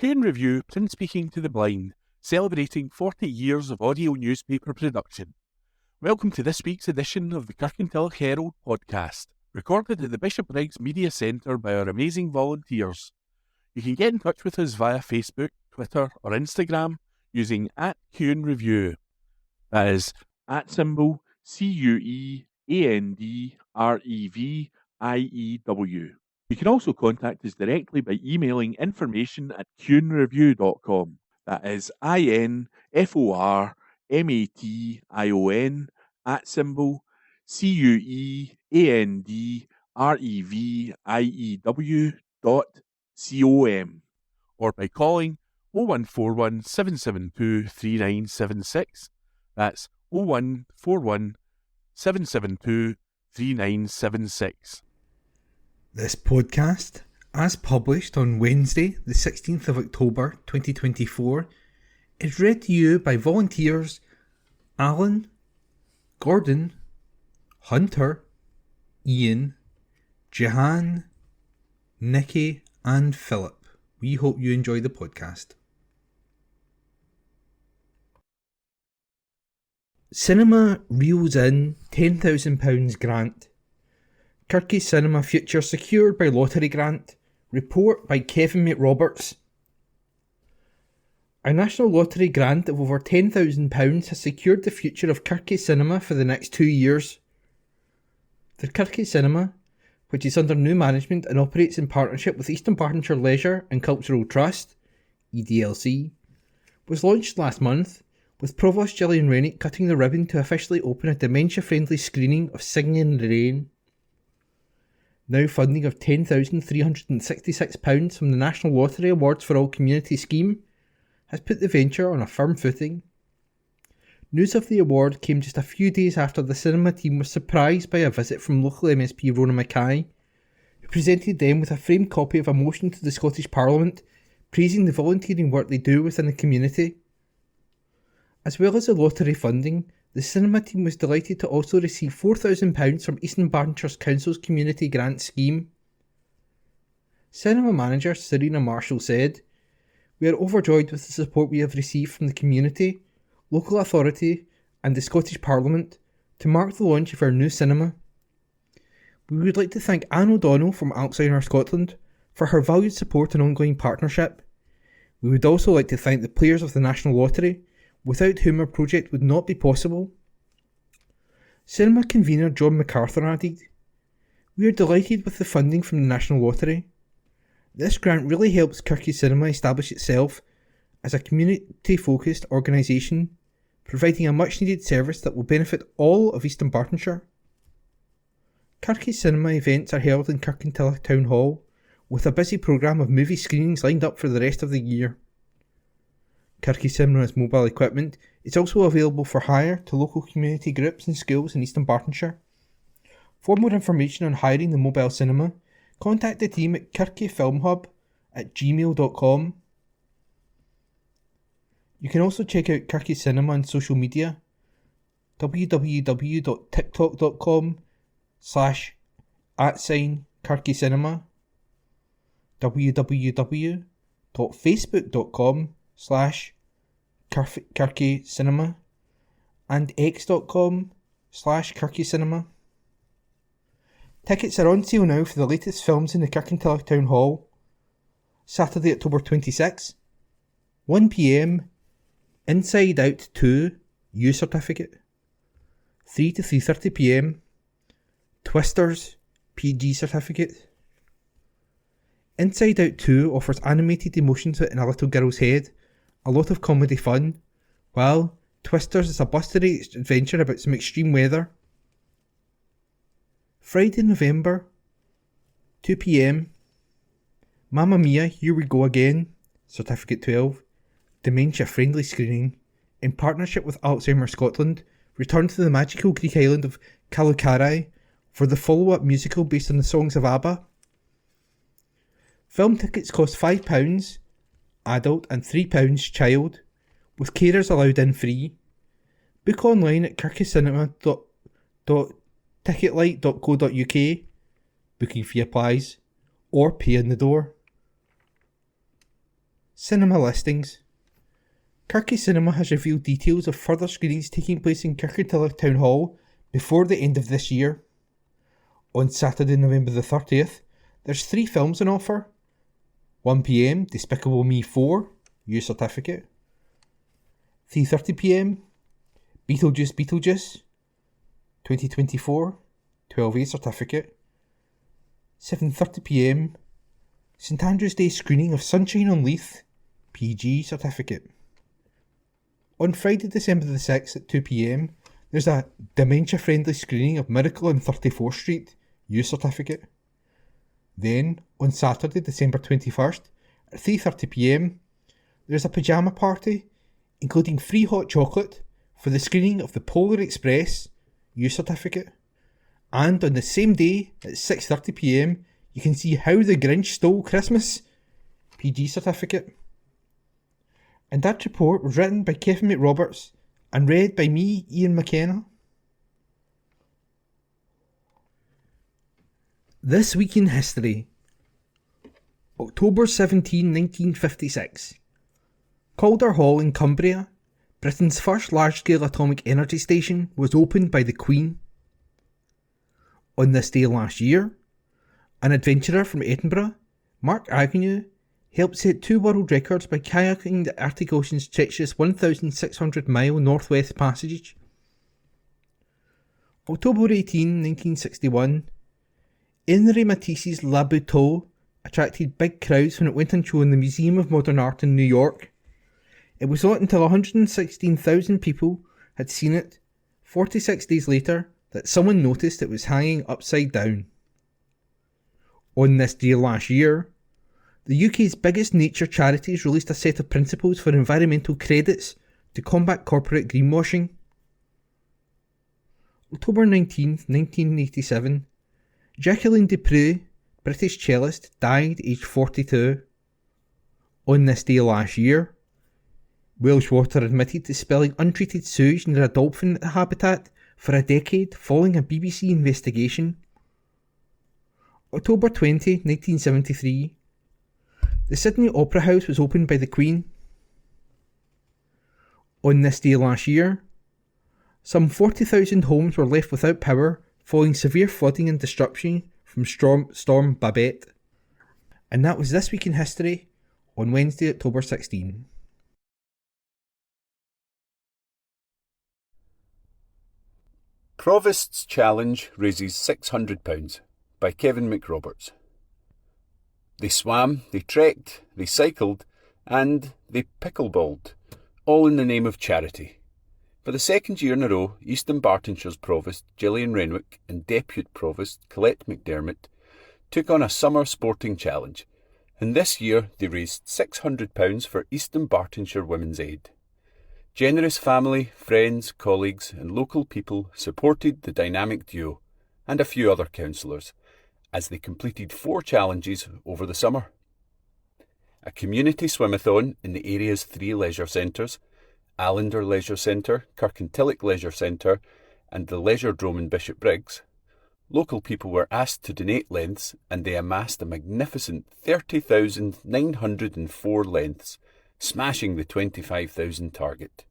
Kirkintilloch Review, print speaking to the blind, celebrating 40 years of audio newspaper production. Welcome to this week's edition of the Kirkintilloch Herald podcast, recorded at the Bishopbriggs Media Centre by our amazing volunteers. You can get in touch with us via Facebook, Twitter or Instagram using @QuenReview. That is @CuenDreview. You can also contact us directly by emailing information@quenreview.com. That is INFORMATION @CuenDreview.com, or by calling 0141 772 3976. That's 0141 772 3976. This podcast, as published on Wednesday, the 16th of October 2024, is read to you by volunteers Alan, Gordon, Hunter, Ian, Jahan, Nikki and Philip. We hope you enjoy the podcast. Cinema reels in £10,000 grant. Kirky Cinema future secured by lottery grant. Report by Kevin McRoberts. A national lottery grant of over £10,000 has secured the future of Kirky Cinema for the next 2 years. The Kirky Cinema, which is under new management and operates in partnership with Eastern Bartonshire Leisure and Cultural Trust, EDLC, was launched last month, with Provost Gillian Rennick cutting the ribbon to officially open a dementia-friendly screening of Singing in the Rain. Now funding of £10,366 from the National Lottery Awards for All Community scheme has put the venture on a firm footing. News of the award came just a few days after the cinema team was surprised by a visit from local MSP Rona Mackay, who presented them with a framed copy of a motion to the Scottish Parliament praising the volunteering work they do within the community. As well as the lottery funding, the cinema team was delighted to also receive £4,000 from Eastern Bartonshire Council's Community Grant Scheme. Cinema manager Serena Marshall said, "We are overjoyed with the support we have received from the community, local authority and the Scottish Parliament to mark the launch of our new cinema. We would like to thank Anne O'Donnell from Alzheimer's Scotland for her valued support and ongoing partnership. We would also like to thank the players of the National Lottery, without whom our project would not be possible." Cinema convener John MacArthur added, "We are delighted with the funding from the National Lottery. This grant really helps Kirky Cinema establish itself as a community-focused organisation, providing a much-needed service that will benefit all of Eastern Bartonshire." Kirky Cinema events are held in Kirkintilloch Town Hall, with a busy programme of movie screenings lined up for the rest of the year. Kirky Cinema's mobile equipment is also available for hire to local community groups and schools in Eastern Bartonshire. For more information on hiring the mobile cinema, contact the team at kirkyfilmhub@gmail.com. You can also check out Kirky Cinema on social media, www.tiktok.com/@KirkyCinema, www.facebook.com/KirkyCinema, and x.com/KirkyCinema. Tickets are on sale now for the latest films in the Kirkintilloch Town Hall. Saturday, October 26, 1 p.m, Inside Out 2, U Certificate. 3 to 3:30 p.m, Twisters, PG Certificate. Inside Out 2 offers animated emotions in a little girl's head, a lot of comedy fun, while Twisters is a bus-to-rate adventure about some extreme weather. Friday, November, 2 p.m, Mamma Mia, Here We Go Again, Certificate 12, dementia-friendly screening, in partnership with Alzheimer's Scotland, return to the magical Greek island of Kalloukarai for the follow-up musical based on the songs of ABBA. Film tickets cost £5 adult and £3 child, with carers allowed in free. Book online at kirkycinema.ticketlight.co.uk, booking fee applies, or pay in the door. Cinema listings. Kirky Cinema has revealed details of further screenings taking place in Kirkintilloch Town Hall before the end of this year. On Saturday, November the 30th, there's 3 films on offer. 1pm, Despicable Me 4, U certificate. 3:30pm, Beetlejuice, 2024, 12A certificate. 7:30pm, St Andrew's Day screening of Sunshine on Leith, PG certificate. On Friday, December the 6th at 2pm, there's a dementia-friendly screening of Miracle on 34th Street, U certificate. Then, on Saturday, December 21st, at 3:30pm, there's a pyjama party, including free hot chocolate, for the screening of The Polar Express, U certificate. And on the same day, at 6:30pm, you can see How the Grinch Stole Christmas, PG certificate. And that report was written by Kevin McRoberts and read by me, Ian McKenna. This Week in History. October 17, 1956. Calder Hall in Cumbria, Britain's first large-scale atomic energy station, was opened by the Queen. On this day last year, an adventurer from Edinburgh, Mark Agnew, helped set 2 world records by kayaking the Arctic Ocean's treacherous 1,600-mile Northwest Passage. October 18, 1961, Henri Matisse's La Buteau attracted big crowds when it went on show in the Museum of Modern Art in New York. It was not until 116,000 people had seen it, 46 days later, that someone noticed it was hanging upside down. On this day last year, the UK's biggest nature charities released a set of principles for environmental credits to combat corporate greenwashing. October 19, 1987, Jacqueline Dupree, British cellist, died aged 42. On this day last year, Welsh Water admitted to spilling untreated sewage near a dolphin habitat for a decade following a BBC investigation. October 20, 1973, the Sydney Opera House was opened by the Queen. On this day last year, some 40,000 homes were left without power following severe flooding and destruction from Storm Babette. And that was This Week in History on Wednesday, October 16. Provost's Challenge raises £600 by Kevin McRoberts. They swam, they trekked, they cycled, and they pickleballed, all in the name of charity. For the second year in a row, East Dunbartonshire's Provost Gillian Renwick and Deputy Provost Colette McDermott took on a summer sporting challenge, and this year they raised £600 for East Dunbartonshire Women's Aid. Generous family, friends, colleagues and local people supported the dynamic duo and a few other councillors as they completed 4 challenges over the summer. A community swimathon in the area's 3 leisure centres, Allender Leisure Centre, Kirkintilloch Leisure Centre and the Leisure Drome in Bishopbriggs. Local people were asked to donate lengths and they amassed a magnificent 30,904 lengths, smashing the 25,000 target.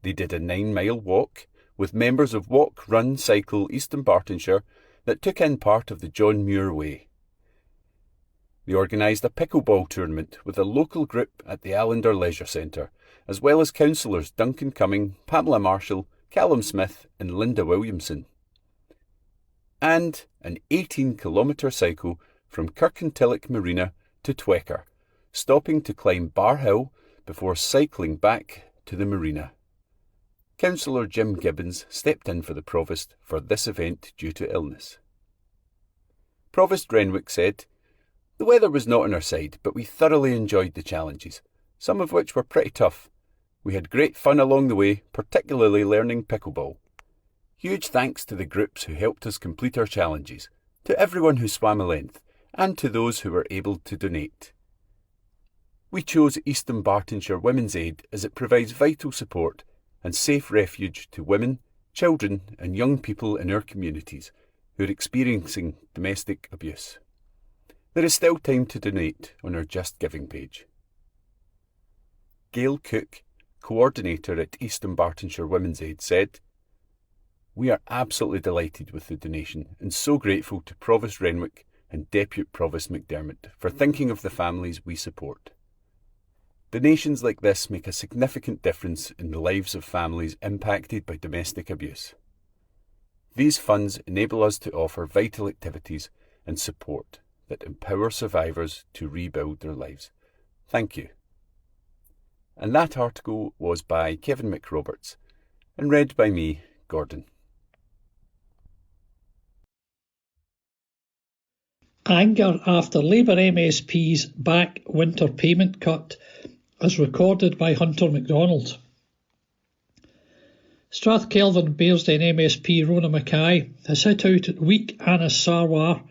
They did a 9-mile walk with members of Walk, Run, Cycle East Dunbartonshire that took in part of the John Muir Way. They organised a pickleball tournament with a local group at the Allender Leisure Centre, as well as councillors Duncan Cumming, Pamela Marshall, Callum Smith and Linda Williamson. And an 18-kilometre cycle from Kirkintilloch Marina to Twecker, stopping to climb Bar Hill before cycling back to the marina. Councillor Jim Gibbons stepped in for the Provost for this event due to illness. Provost Renwick said, "The weather was not on our side, but we thoroughly enjoyed the challenges, some of which were pretty tough. We had great fun along the way, particularly learning pickleball. Huge thanks to the groups who helped us complete our challenges, to everyone who swam a length, and to those who were able to donate. We chose East Dunbartonshire Women's Aid as it provides vital support and safe refuge to women, children and young people in our communities who are experiencing domestic abuse. There is still time to donate on our Just Giving page." Gail Cook, coordinator at Eastern Bartonshire Women's Aid, said, "We are absolutely delighted with the donation and so grateful to Provost Renwick and Deputy Provost McDermott for thinking of the families we support. Donations like this make a significant difference in the lives of families impacted by domestic abuse. These funds enable us to offer vital activities and support that empower survivors to rebuild their lives. Thank you." And that article was by Kevin McRoberts and read by me, Gordon. Anger after Labour MSP's back winter payment cut, as recorded by Hunter MacDonald. Strathkelvin and Bearsden MSP Rona Mackay has hit out at weak Anas Sarwar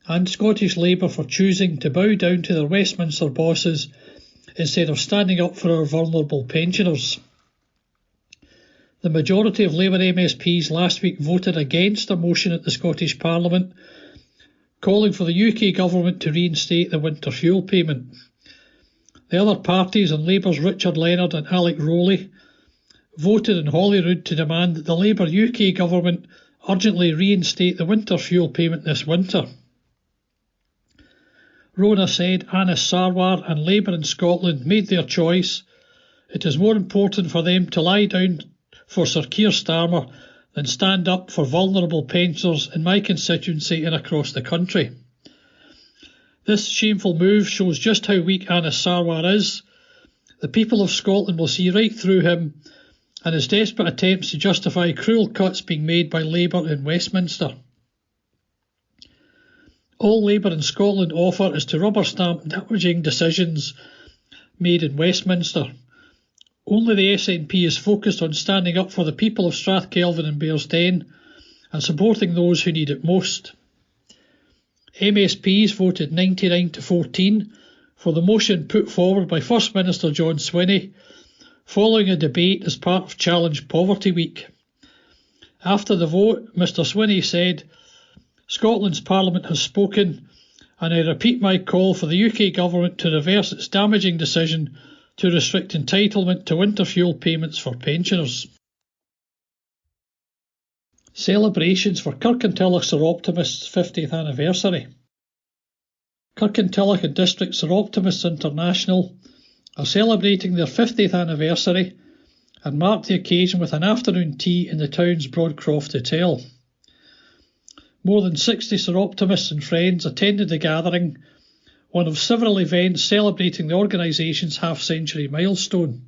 and Scottish Labour for choosing to bow down to their Westminster bosses instead of standing up for our vulnerable pensioners. The majority of Labour MSPs last week voted against a motion at the Scottish Parliament calling for the UK Government to reinstate the winter fuel payment. The other parties and Labour's Richard Leonard and Alec Rowley voted in Holyrood to demand that the Labour UK Government urgently reinstate the winter fuel payment this winter. Rona said Anas Sarwar and Labour in Scotland made their choice. It is more important for them to lie down for Sir Keir Starmer than stand up for vulnerable pensioners in my constituency and across the country. This shameful move shows just how weak Anas Sarwar is. The people of Scotland will see right through him and his desperate attempts to justify cruel cuts being made by Labour in Westminster. All Labour in Scotland offer is to rubber stamp damaging decisions made in Westminster. Only the SNP is focused on standing up for the people of Strathkelvin and Bearsden and supporting those who need it most. MSPs voted 99-14 for the motion put forward by First Minister John Swinney following a debate as part of Challenge Poverty Week. After the vote, Mr Swinney said, "Scotland's Parliament has spoken, and I repeat my call for the UK Government to reverse its damaging decision to restrict entitlement to winter fuel payments for pensioners." Celebrations for Kirkintilloch Sir Optimist's 50th anniversary. Kirkintilloch and District Sir Optimists International are celebrating their 50th anniversary and mark the occasion with an afternoon tea in the town's Broadcroft Hotel. More than 60 Sir Optimists and friends attended the gathering, one of several events celebrating the organisation's half-century milestone.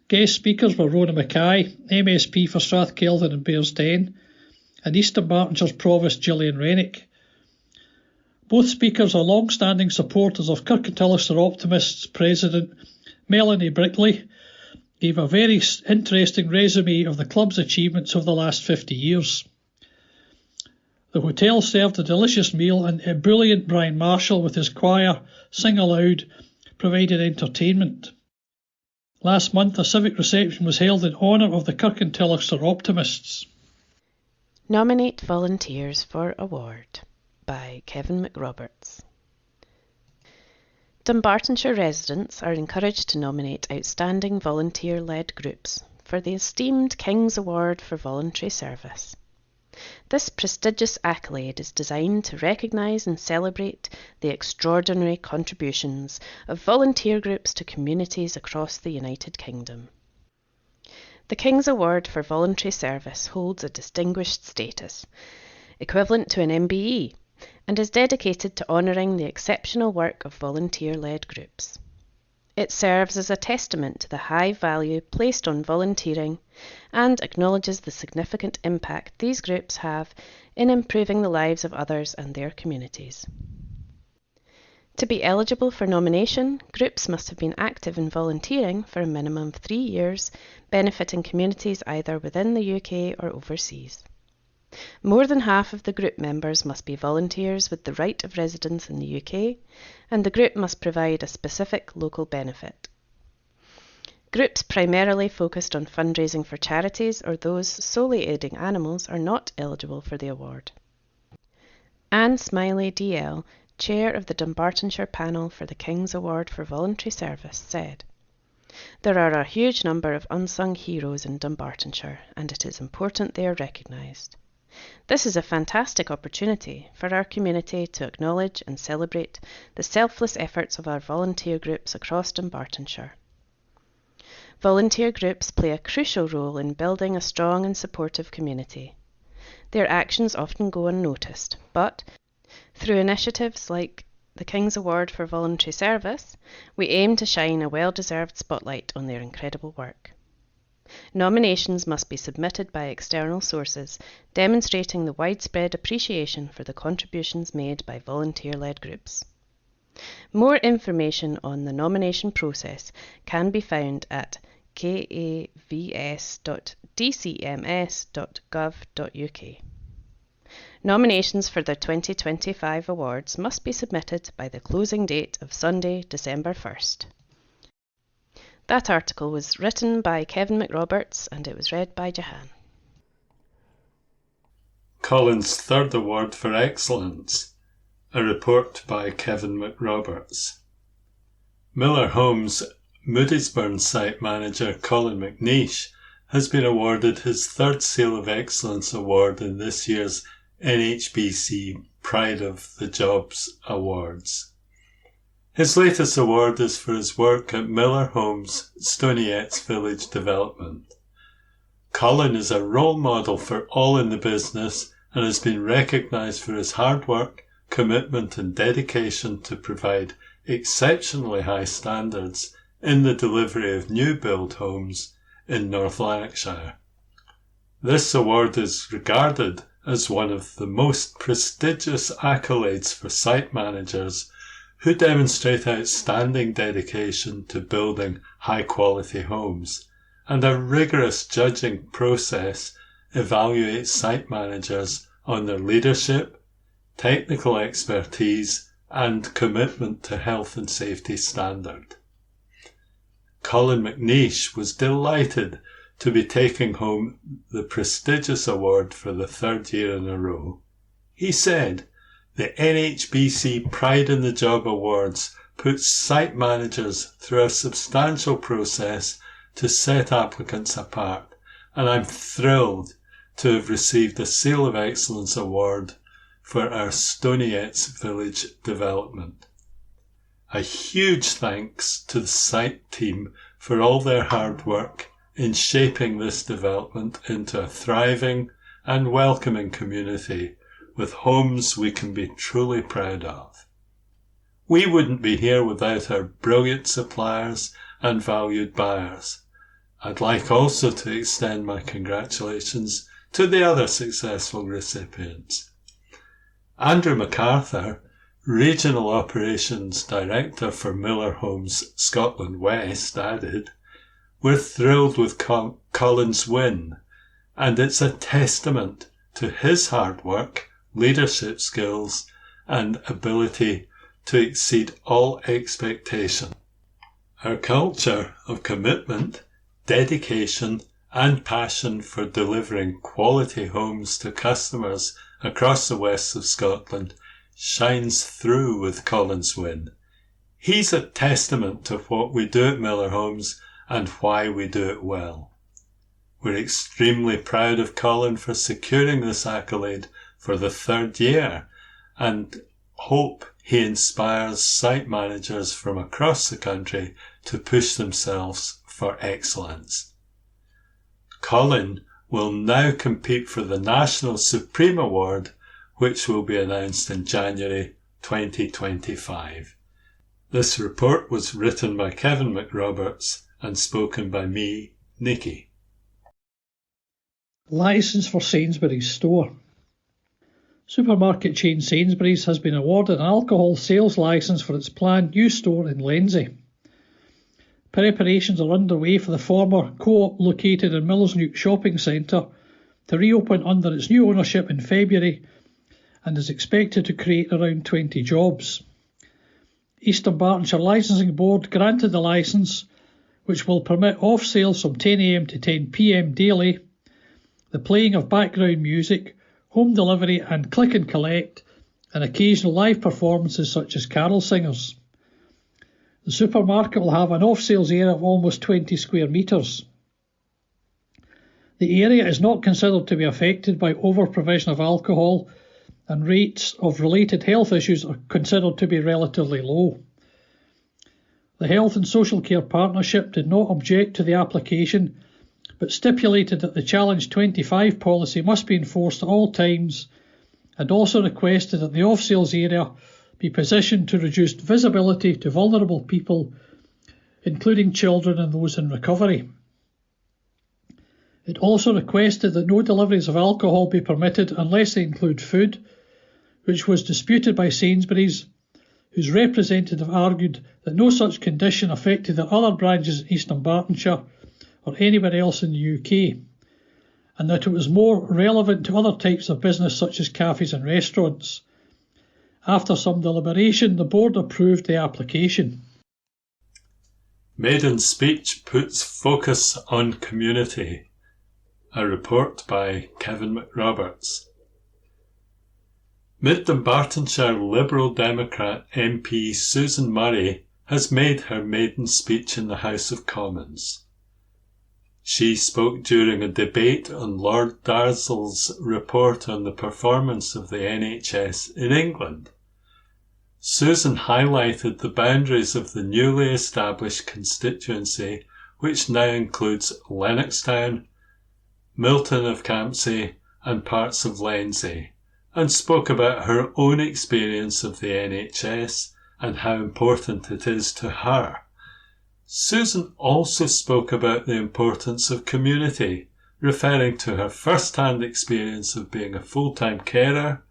Guest speakers were Rona Mackay, MSP for Strathkelvin and Bearsden, and Eastern Bartonshire's Provost Gillian Rennick. Both speakers are long-standing supporters of Kirkintilloch Sir Optimists President Melanie Brickley, gave a very interesting resume of the club's achievements over the last 50 years. The hotel served a delicious meal and ebullient Brian Marshall with his choir, Sing Aloud, provided entertainment. Last month a civic reception was held in honour of the Kirkintilloch Sir Optimists. Nominate volunteers for award by Kevin McRoberts. Dunbartonshire residents are encouraged to nominate outstanding volunteer-led groups for the esteemed King's Award for Voluntary Service. This prestigious accolade is designed to recognise and celebrate the extraordinary contributions of volunteer groups to communities across the United Kingdom. The King's Award for Voluntary Service holds a distinguished status, equivalent to an MBE, and is dedicated to honouring the exceptional work of volunteer-led groups. It serves as a testament to the high value placed on volunteering and acknowledges the significant impact these groups have in improving the lives of others and their communities. To be eligible for nomination, groups must have been active in volunteering for a minimum of 3 years, benefiting communities either within the UK or overseas. More than half of the group members must be volunteers with the right of residence in the UK, and the group must provide a specific local benefit. Groups primarily focused on fundraising for charities or those solely aiding animals are not eligible for the award. Anne Smiley DL chair of the Dumbartonshire panel for the King's Award for Voluntary Service, said, "There are a huge number of unsung heroes in Dumbartonshire, and it is important they are recognised. This is a fantastic opportunity for our community to acknowledge and celebrate the selfless efforts of our volunteer groups across Dumbartonshire. Volunteer groups play a crucial role in building a strong and supportive community. Their actions often go unnoticed, but through initiatives like the King's Award for Voluntary Service, we aim to shine a well-deserved spotlight on their incredible work. Nominations must be submitted by external sources, demonstrating the widespread appreciation for the contributions made by volunteer-led groups. More information on the nomination process can be found at kavs.dcms.gov.uk. Nominations for the 2025 awards must be submitted by the closing date of Sunday, December 1st. That article was written by Kevin McRoberts and it was read by Jahan. Colin's third award for excellence. A report by Kevin McRoberts. Miller Homes Moodiesburn site manager Colin McNeish has been awarded his third Seal of Excellence award in this year's NHBC Pride of the Jobs Awards. His latest award is for his work at Miller Homes Stonietts Village Development. Colin is a role model for all in the business and has been recognised for his hard work, commitment and dedication to provide exceptionally high standards in the delivery of new build homes in North Lanarkshire. This award is regarded as one of the most prestigious accolades for site managers who demonstrate outstanding dedication to building high-quality homes, and a rigorous judging process evaluates site managers on their leadership, technical expertise, and commitment to health and safety standard. Colin McNeish was delighted to be taking home the prestigious award for the third year in a row. He said, "The NHBC Pride in the Job Awards puts site managers through a substantial process to set applicants apart, and I'm thrilled to have received the Seal of Excellence Award for our Stonietts Village development. A huge thanks to the site team for all their hard work in shaping this development into a thriving and welcoming community with homes we can be truly proud of. We wouldn't be here without our brilliant suppliers and valued buyers. I'd like also to extend my congratulations to the other successful recipients. Andrew MacArthur, Regional Operations Director for Miller Homes Scotland West, added, "We're thrilled with Colin's win, and it's a testament to his hard work, leadership skills, and ability to exceed all expectation. Our culture of commitment, dedication, and passion for delivering quality homes to customers across the west of Scotland shines through with Colin's win. He's a testament to what we do at Miller Homes and why we do it well. We're extremely proud of Colin for securing this accolade for the third year and hope he inspires site managers from across the country to push themselves for excellence." Colin will now compete for the National Supreme Award, which will be announced in January 2025. This report was written by Kevin McRoberts and spoken by me, Nikki. Licence for Sainsbury's store. Supermarket chain Sainsbury's has been awarded an alcohol sales licence for its planned new store in Lenzie. Preparations are underway for the former Co-op located in Millersnook Shopping Centre to reopen under its new ownership in February and is expected to create around 20 jobs. East Dumbartonshire Licensing Board granted the licence, which will permit off sales from 10 a.m. to 10 p.m. daily, the playing of background music, home delivery and click and collect, and occasional live performances such as carol singers. The supermarket will have an off-sales area of almost 20 square metres. The area is not considered to be affected by over-provision of alcohol, and rates of related health issues are considered to be relatively low. The Health and Social Care Partnership did not object to the application, but stipulated that the Challenge 25 policy must be enforced at all times, and also requested that the off-sales area be positioned to reduce visibility to vulnerable people, including children and those in recovery. It also requested that no deliveries of alcohol be permitted unless they include food, which was disputed by Sainsbury's, whose representative argued that no such condition affected their other branches in East Dunbartonshire or anywhere else in the UK, and that it was more relevant to other types of business such as cafes and restaurants. After some deliberation, the board approved the application. Maiden speech puts focus on community. A report by Kevin McRoberts. Mid Dunbartonshire Liberal Democrat MP Susan Murray has made her maiden speech in the House of Commons. She spoke during a debate on Lord Darzel's report on the performance of the NHS in England. Susan highlighted the boundaries of the newly established constituency, which now includes Lennoxtown, Milton of Campsie and parts of Lenzie, and spoke about her own experience of the NHS and how important it is to her. Susan also spoke about the importance of community, referring to her first-hand experience of being a full-time carer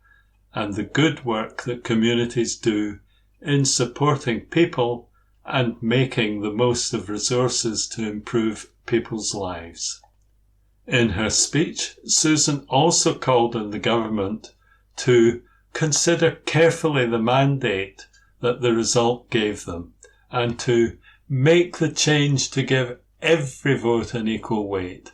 and the good work that communities do in supporting people and making the most of resources to improve people's lives. In her speech, Susan also called on the government to consider carefully the mandate that the result gave them and to make the change to give every vote an equal weight,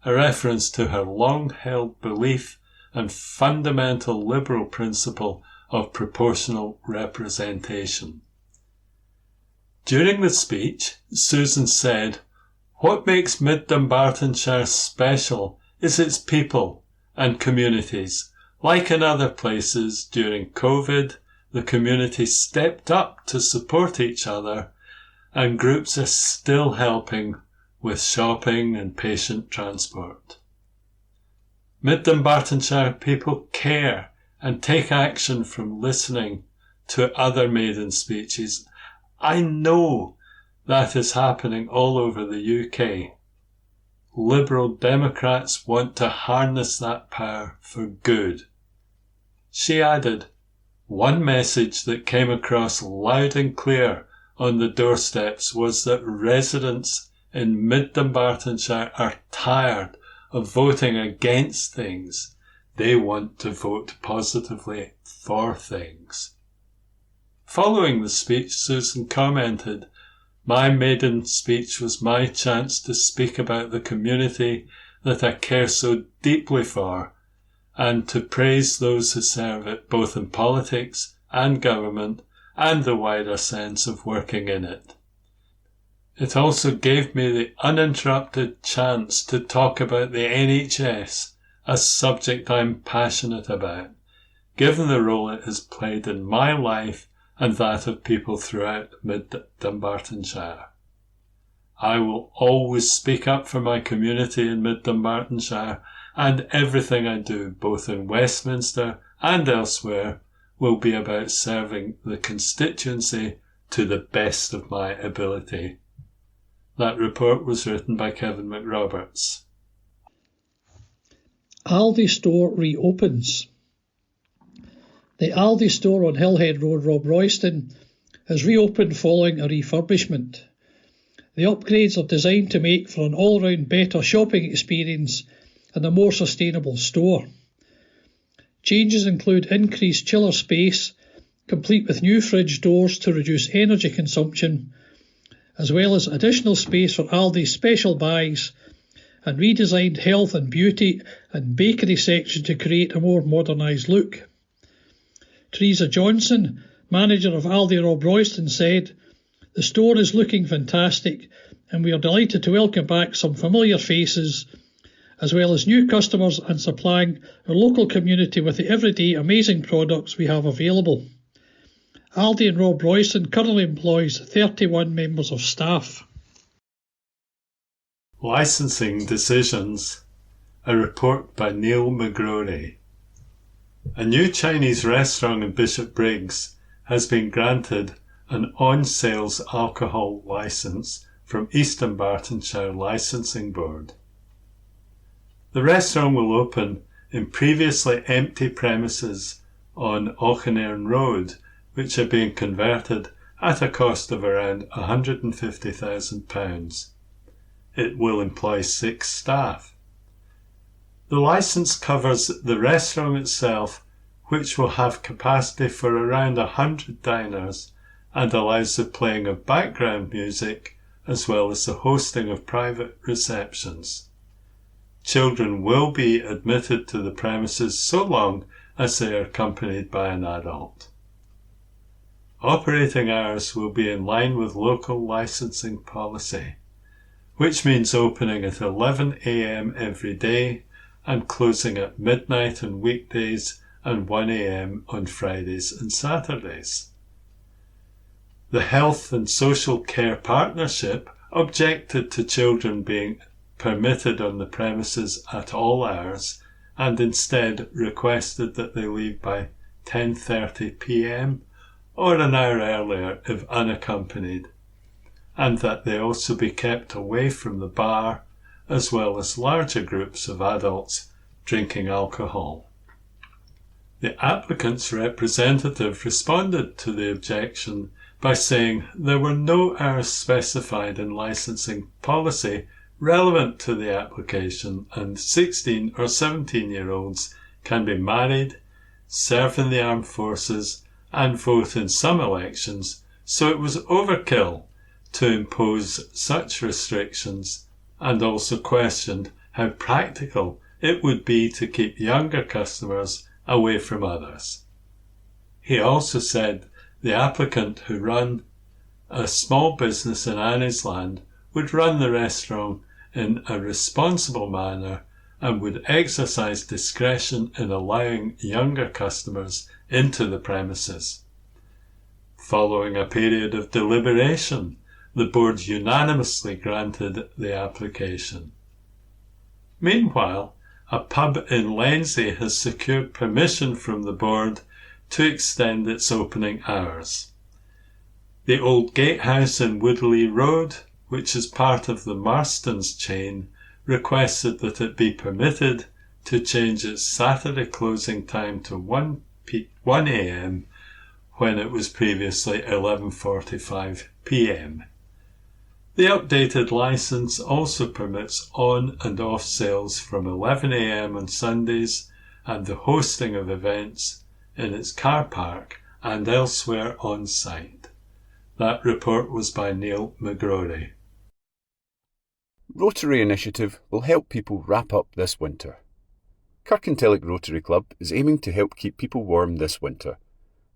a reference to her long-held belief and fundamental Liberal principle of proportional representation. During the speech, Susan said, "What makes Mid Dunbartonshire special is its people and communities. Like in other places, during COVID, the community stepped up to support each other, and groups are still helping with shopping and patient transport. Mid Dunbartonshire people care and take action from listening to other maiden speeches. I know that is happening all over the UK. Liberal Democrats want to harness that power for good." She added, "One message that came across loud and clear on the doorsteps was that residents in Mid Dunbartonshire are tired of voting against things. They want to vote positively for things." Following the speech, Susan commented, "My maiden speech was my chance to speak about the community that I care so deeply for, and to praise those who serve it, both in politics and government, and the wider sense of working in it. It also gave me the uninterrupted chance to talk about the NHS, a subject I'm passionate about, given the role it has played in my life and that of people throughout Mid Dunbartonshire. I will always speak up for my community in Mid Dunbartonshire, and everything I do, both in Westminster and elsewhere, will be about serving the constituency to the best of my ability." That report was written by Kevin McRoberts. Aldi store reopens. The Aldi store on Hillhead Road, Rob Royston, has reopened following a refurbishment. The upgrades are designed to make for an all-round better shopping experience and a more sustainable store. Changes include increased chiller space, complete with new fridge doors to reduce energy consumption, as well as additional space for Aldi's special buys, and redesigned health and beauty and bakery section to create a more modernised look. Teresa Johnson, manager of Aldi Rob Royston, said, "The store is looking fantastic and we are delighted to welcome back some familiar faces as well as new customers and supplying our local community with the everyday amazing products we have available." Aldi and Rob Royston currently employs 31 members of staff. Licensing decisions. A report by Neil McGrory. A new Chinese restaurant in Bishopbriggs has been granted an on-sales alcohol licence from East Dunbartonshire Licensing Board. The restaurant will open in previously empty premises on Auchenairn Road, which are being converted at a cost of around £150,000. It will employ 6 staff. The licence covers the restaurant itself, which will have capacity for around 100 diners and allows the playing of background music as well as the hosting of private receptions. Children will be admitted to the premises so long as they are accompanied by an adult. Operating hours will be in line with local licensing policy, which means opening at 11 a.m. every day and closing at midnight on weekdays and 1 a.m. on Fridays and Saturdays. The Health and Social Care Partnership objected to children being permitted on the premises at all hours and instead requested that they leave by 10:30 p.m. or an hour earlier if unaccompanied, and that they also be kept away from the bar as well as larger groups of adults drinking alcohol. The applicant's representative responded to the objection by saying there were no hours specified in licensing policy relevant to the application and 16 or 17-year-olds can be married, serve in the armed forces and vote in some elections, so it was overkill to impose such restrictions, and also questioned how practical it would be to keep younger customers away from others. He also said the applicant, who run a small business in Anniesland, would run the restaurant in a responsible manner and would exercise discretion in allowing younger customers into the premises. Following a period of deliberation, the board unanimously granted the application. Meanwhile, a pub in Lenzie has secured permission from the board to extend its opening hours. The Old Gatehouse in Woodley Road, which is part of the Marston's chain, requested that it be permitted to change its Saturday closing time to 1 a.m. when it was previously 11:45 p.m. The updated licence also permits on and off sales from 11 a.m. on Sundays and the hosting of events in its car park and elsewhere on site. That report was by Neil McGrory. Rotary Initiative will help people wrap up this winter. Kirkintilloch Rotary Club is aiming to help keep people warm this winter.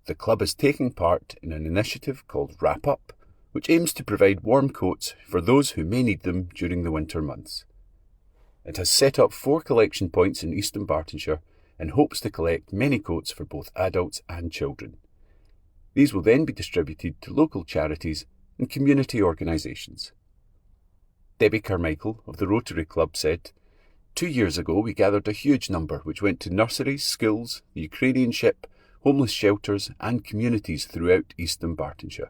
The club is taking part in an initiative called Wrap Up, which aims to provide warm coats for those who may need them during the winter months. It has set up 4 collection points in East Dunbartonshire and hopes to collect many coats for both adults and children. These will then be distributed to local charities and community organisations. Debbie Carmichael of the Rotary Club said, 2 years ago we gathered a huge number which went to nurseries, schools, the Ukrainian ship, homeless shelters and communities throughout East Dunbartonshire.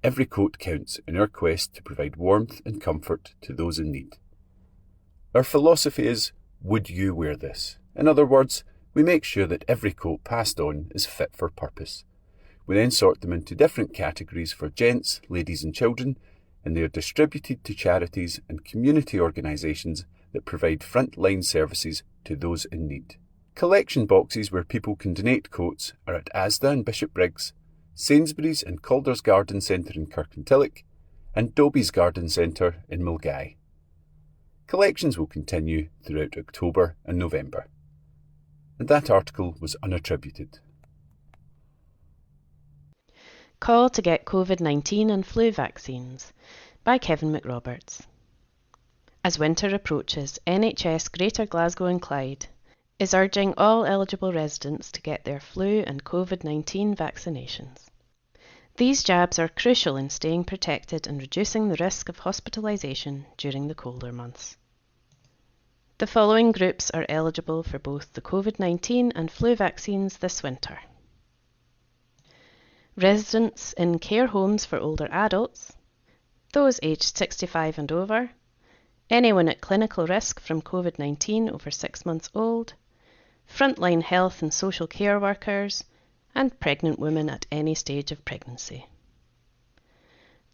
Every coat counts in our quest to provide warmth and comfort to those in need. Our philosophy is, would you wear this? In other words, we make sure that every coat passed on is fit for purpose. We then sort them into different categories for gents, ladies and children, and they are distributed to charities and community organisations that provide frontline services to those in need. Collection boxes where people can donate coats are at Asda and Bishopbriggs, Sainsbury's and Calder's Garden Centre in Kirkintilloch, and Dobie's Garden Centre in Milngavie. Collections will continue throughout October and November. And that article was unattributed. Call to get COVID-19 and flu vaccines by Kevin McRoberts. As winter approaches, NHS Greater Glasgow and Clyde is urging all eligible residents to get their flu and COVID-19 vaccinations. These jabs are crucial in staying protected and reducing the risk of hospitalisation during the colder months. The following groups are eligible for both the COVID-19 and flu vaccines this winter. Residents in care homes for older adults, those aged 65 and over, anyone at clinical risk from COVID-19 over 6 months old, frontline health and social care workers, and pregnant women at any stage of pregnancy.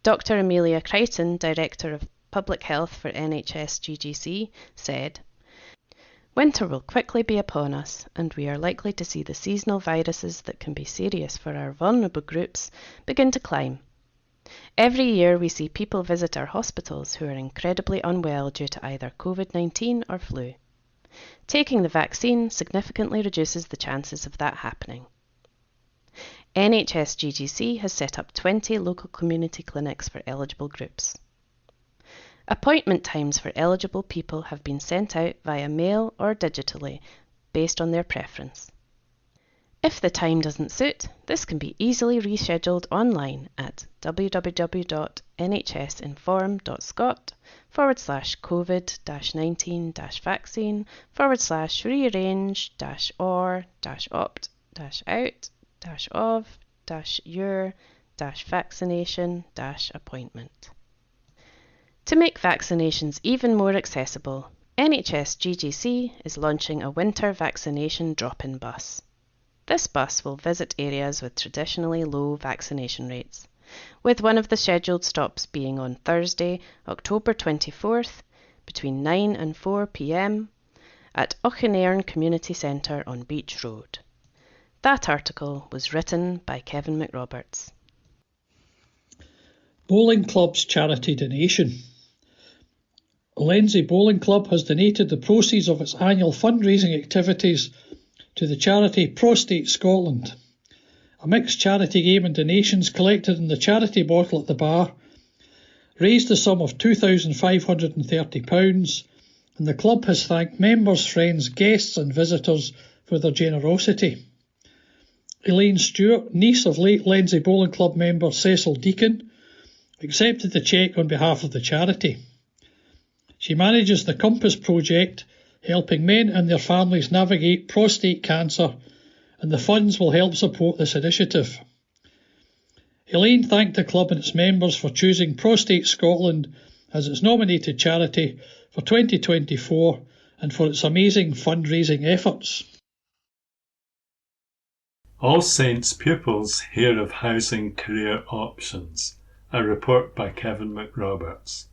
Dr. Amelia Crichton, Director of Public Health for NHS GGC, said, "Winter will quickly be upon us, and we are likely to see the seasonal viruses that can be serious for our vulnerable groups begin to climb. Every year we see people visit our hospitals who are incredibly unwell due to either COVID-19 or flu. Taking the vaccine significantly reduces the chances of that happening." NHS GGC has set up 20 local community clinics for eligible groups. Appointment times for eligible people have been sent out via mail or digitally, based on their preference. If the time doesn't suit, this can be easily rescheduled online at www.nhs.inform.scot/COVID-19-vaccine/rearrange-or-vaccination-appointment. To make vaccinations even more accessible, NHS GGC is launching a winter vaccination drop-in bus. This bus will visit areas with traditionally low vaccination rates, with one of the scheduled stops being on Thursday, October 24th, between 9 and 4 p.m, at Auchinairn Community Centre on Beach Road. That article was written by Kevin McRoberts. Bowling Club's charity donation. Lenzie Bowling Club has donated the proceeds of its annual fundraising activities to the charity Prostate Scotland. A mixed charity game and donations collected in the charity bottle at the bar raised the sum of £2,530, and the club has thanked members, friends, guests and visitors for their generosity. Elaine Stewart, niece of late Lenzie Bowling Club member Cecil Deacon, accepted the cheque on behalf of the charity. She manages the Compass Project, helping men and their families navigate prostate cancer, and the funds will help support this initiative. Elaine thanked the club and its members for choosing Prostate Scotland as its nominated charity for 2024 and for its amazing fundraising efforts. All Saints pupils hear of housing career options. A report by Kevin McRoberts.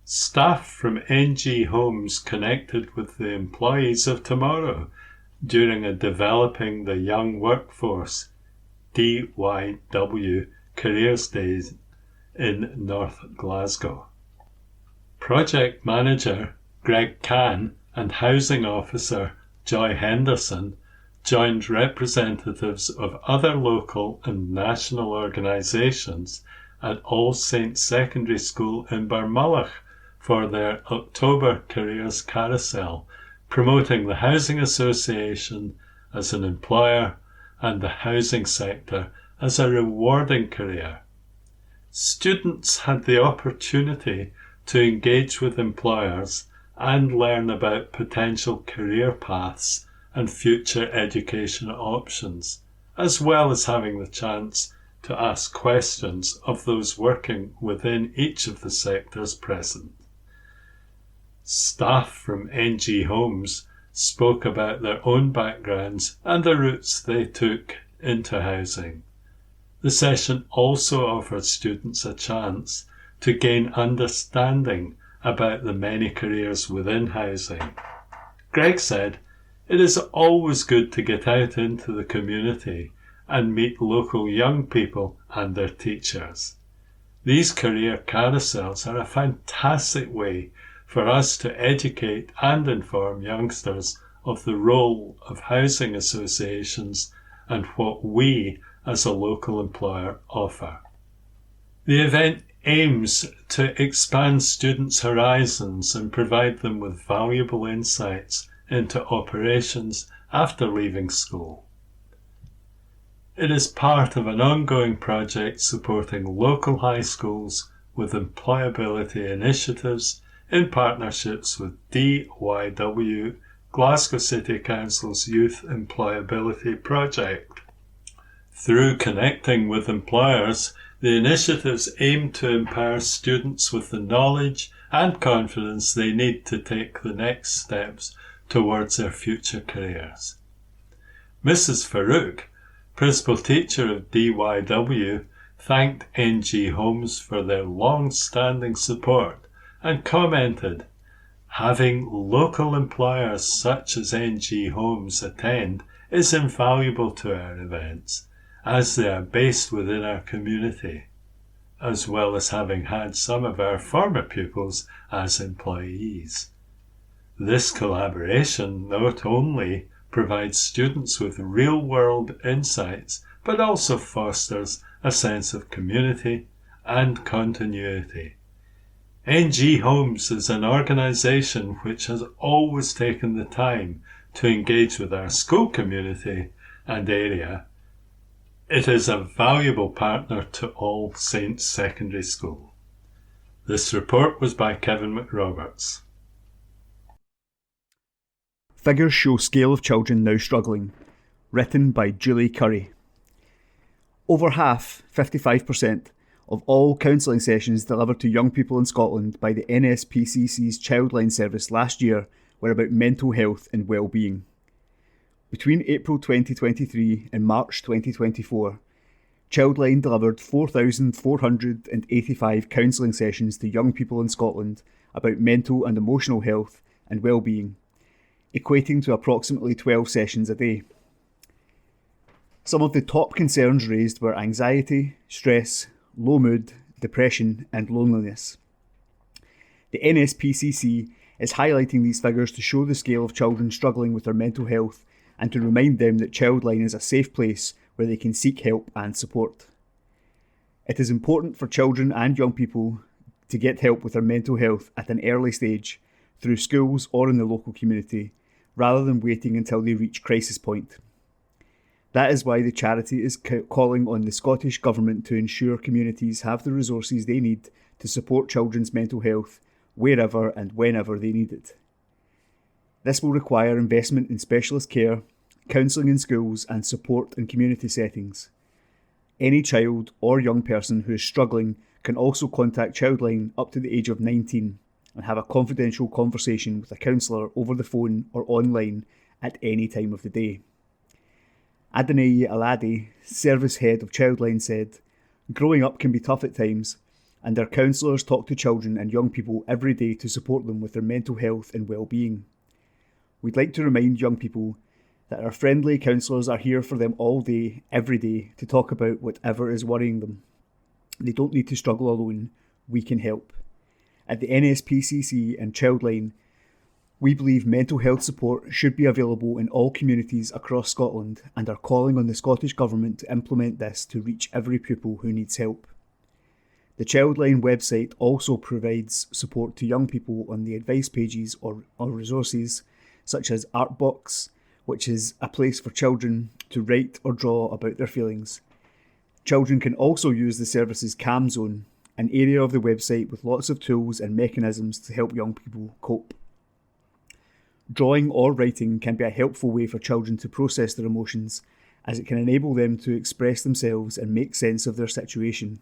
Staff from NG Homes connected with the employees of tomorrow during a Developing the Young Workforce DYW Careers Days in North Glasgow. Project Manager Greg Kahn and Housing Officer Joy Henderson joined representatives of other local and national organisations at All Saints Secondary School in Barmullach for their October Careers Carousel, promoting the Housing Association as an employer and the housing sector as a rewarding career. Students had the opportunity to engage with employers and learn about potential career paths and future education options, as well as having the chance to ask questions of those working within each of the sectors present. Staff from NG Homes spoke about their own backgrounds and the routes they took into housing. The session also offered students a chance to gain understanding about the many careers within housing. Greg said, "It is always good to get out into the community and meet local young people and their teachers. These career carousels are a fantastic way for us to educate and inform youngsters of the role of housing associations and what we as a local employer offer. The event aims to expand students' horizons and provide them with valuable insights into operations after leaving school. It is part of an ongoing project supporting local high schools with employability initiatives in partnerships with DYW, Glasgow City Council's Youth Employability Project. Through connecting with employers, the initiatives aim to empower students with the knowledge and confidence they need to take the next steps towards their future careers. Mrs. Farouk, principal teacher of DYW, thanked NG Homes for their long-standing support and commented, "Having local employers such as NG Homes attend is invaluable to our events, as they are based within our community, as well as having had some of our former pupils as employees. This collaboration not only provides students with real-world insights, but also fosters a sense of community and continuity. NG Homes is an organisation which has always taken the time to engage with our school community and area. It is a valuable partner to All Saints Secondary School." This report was by Kevin McRoberts. Figures show scale of children now struggling. Written by Julie Curry. Over half, 55%, of all counselling sessions delivered to young people in Scotland by the NSPCC's Childline service last year were about mental health and well-being. Between April 2023 and March 2024, Childline delivered 4,485 counselling sessions to young people in Scotland about mental and emotional health and well-being, equating to approximately 12 sessions a day. Some of the top concerns raised were anxiety, stress, low mood, depression and loneliness. The NSPCC is highlighting these figures to show the scale of children struggling with their mental health and to remind them that Childline is a safe place where they can seek help and support. It is important for children and young people to get help with their mental health at an early stage, through schools or in the local community, rather than waiting until they reach crisis point. That is why the charity is calling on the Scottish Government to ensure communities have the resources they need to support children's mental health wherever and whenever they need it. This will require investment in specialist care, counselling in schools and support in community settings. Any child or young person who is struggling can also contact Childline up to the age of 19 and have a confidential conversation with a counsellor over the phone or online at any time of the day. Adonai Aladi, service head of Childline, said, "Growing up can be tough at times, and our counsellors talk to children and young people every day to support them with their mental health and well-being. We'd like to remind young people that our friendly counsellors are here for them all day, every day, to talk about whatever is worrying them. They don't need to struggle alone. We can help. At the NSPCC and Childline, we believe mental health support should be available in all communities across Scotland and are calling on the Scottish Government to implement this to reach every pupil who needs help." The Childline website also provides support to young people on the advice pages or resources such as Artbox, which is a place for children to write or draw about their feelings. Children can also use the service's Calm Zone, an area of the website with lots of tools and mechanisms to help young people cope. Drawing or writing can be a helpful way for children to process their emotions, as it can enable them to express themselves and make sense of their situation.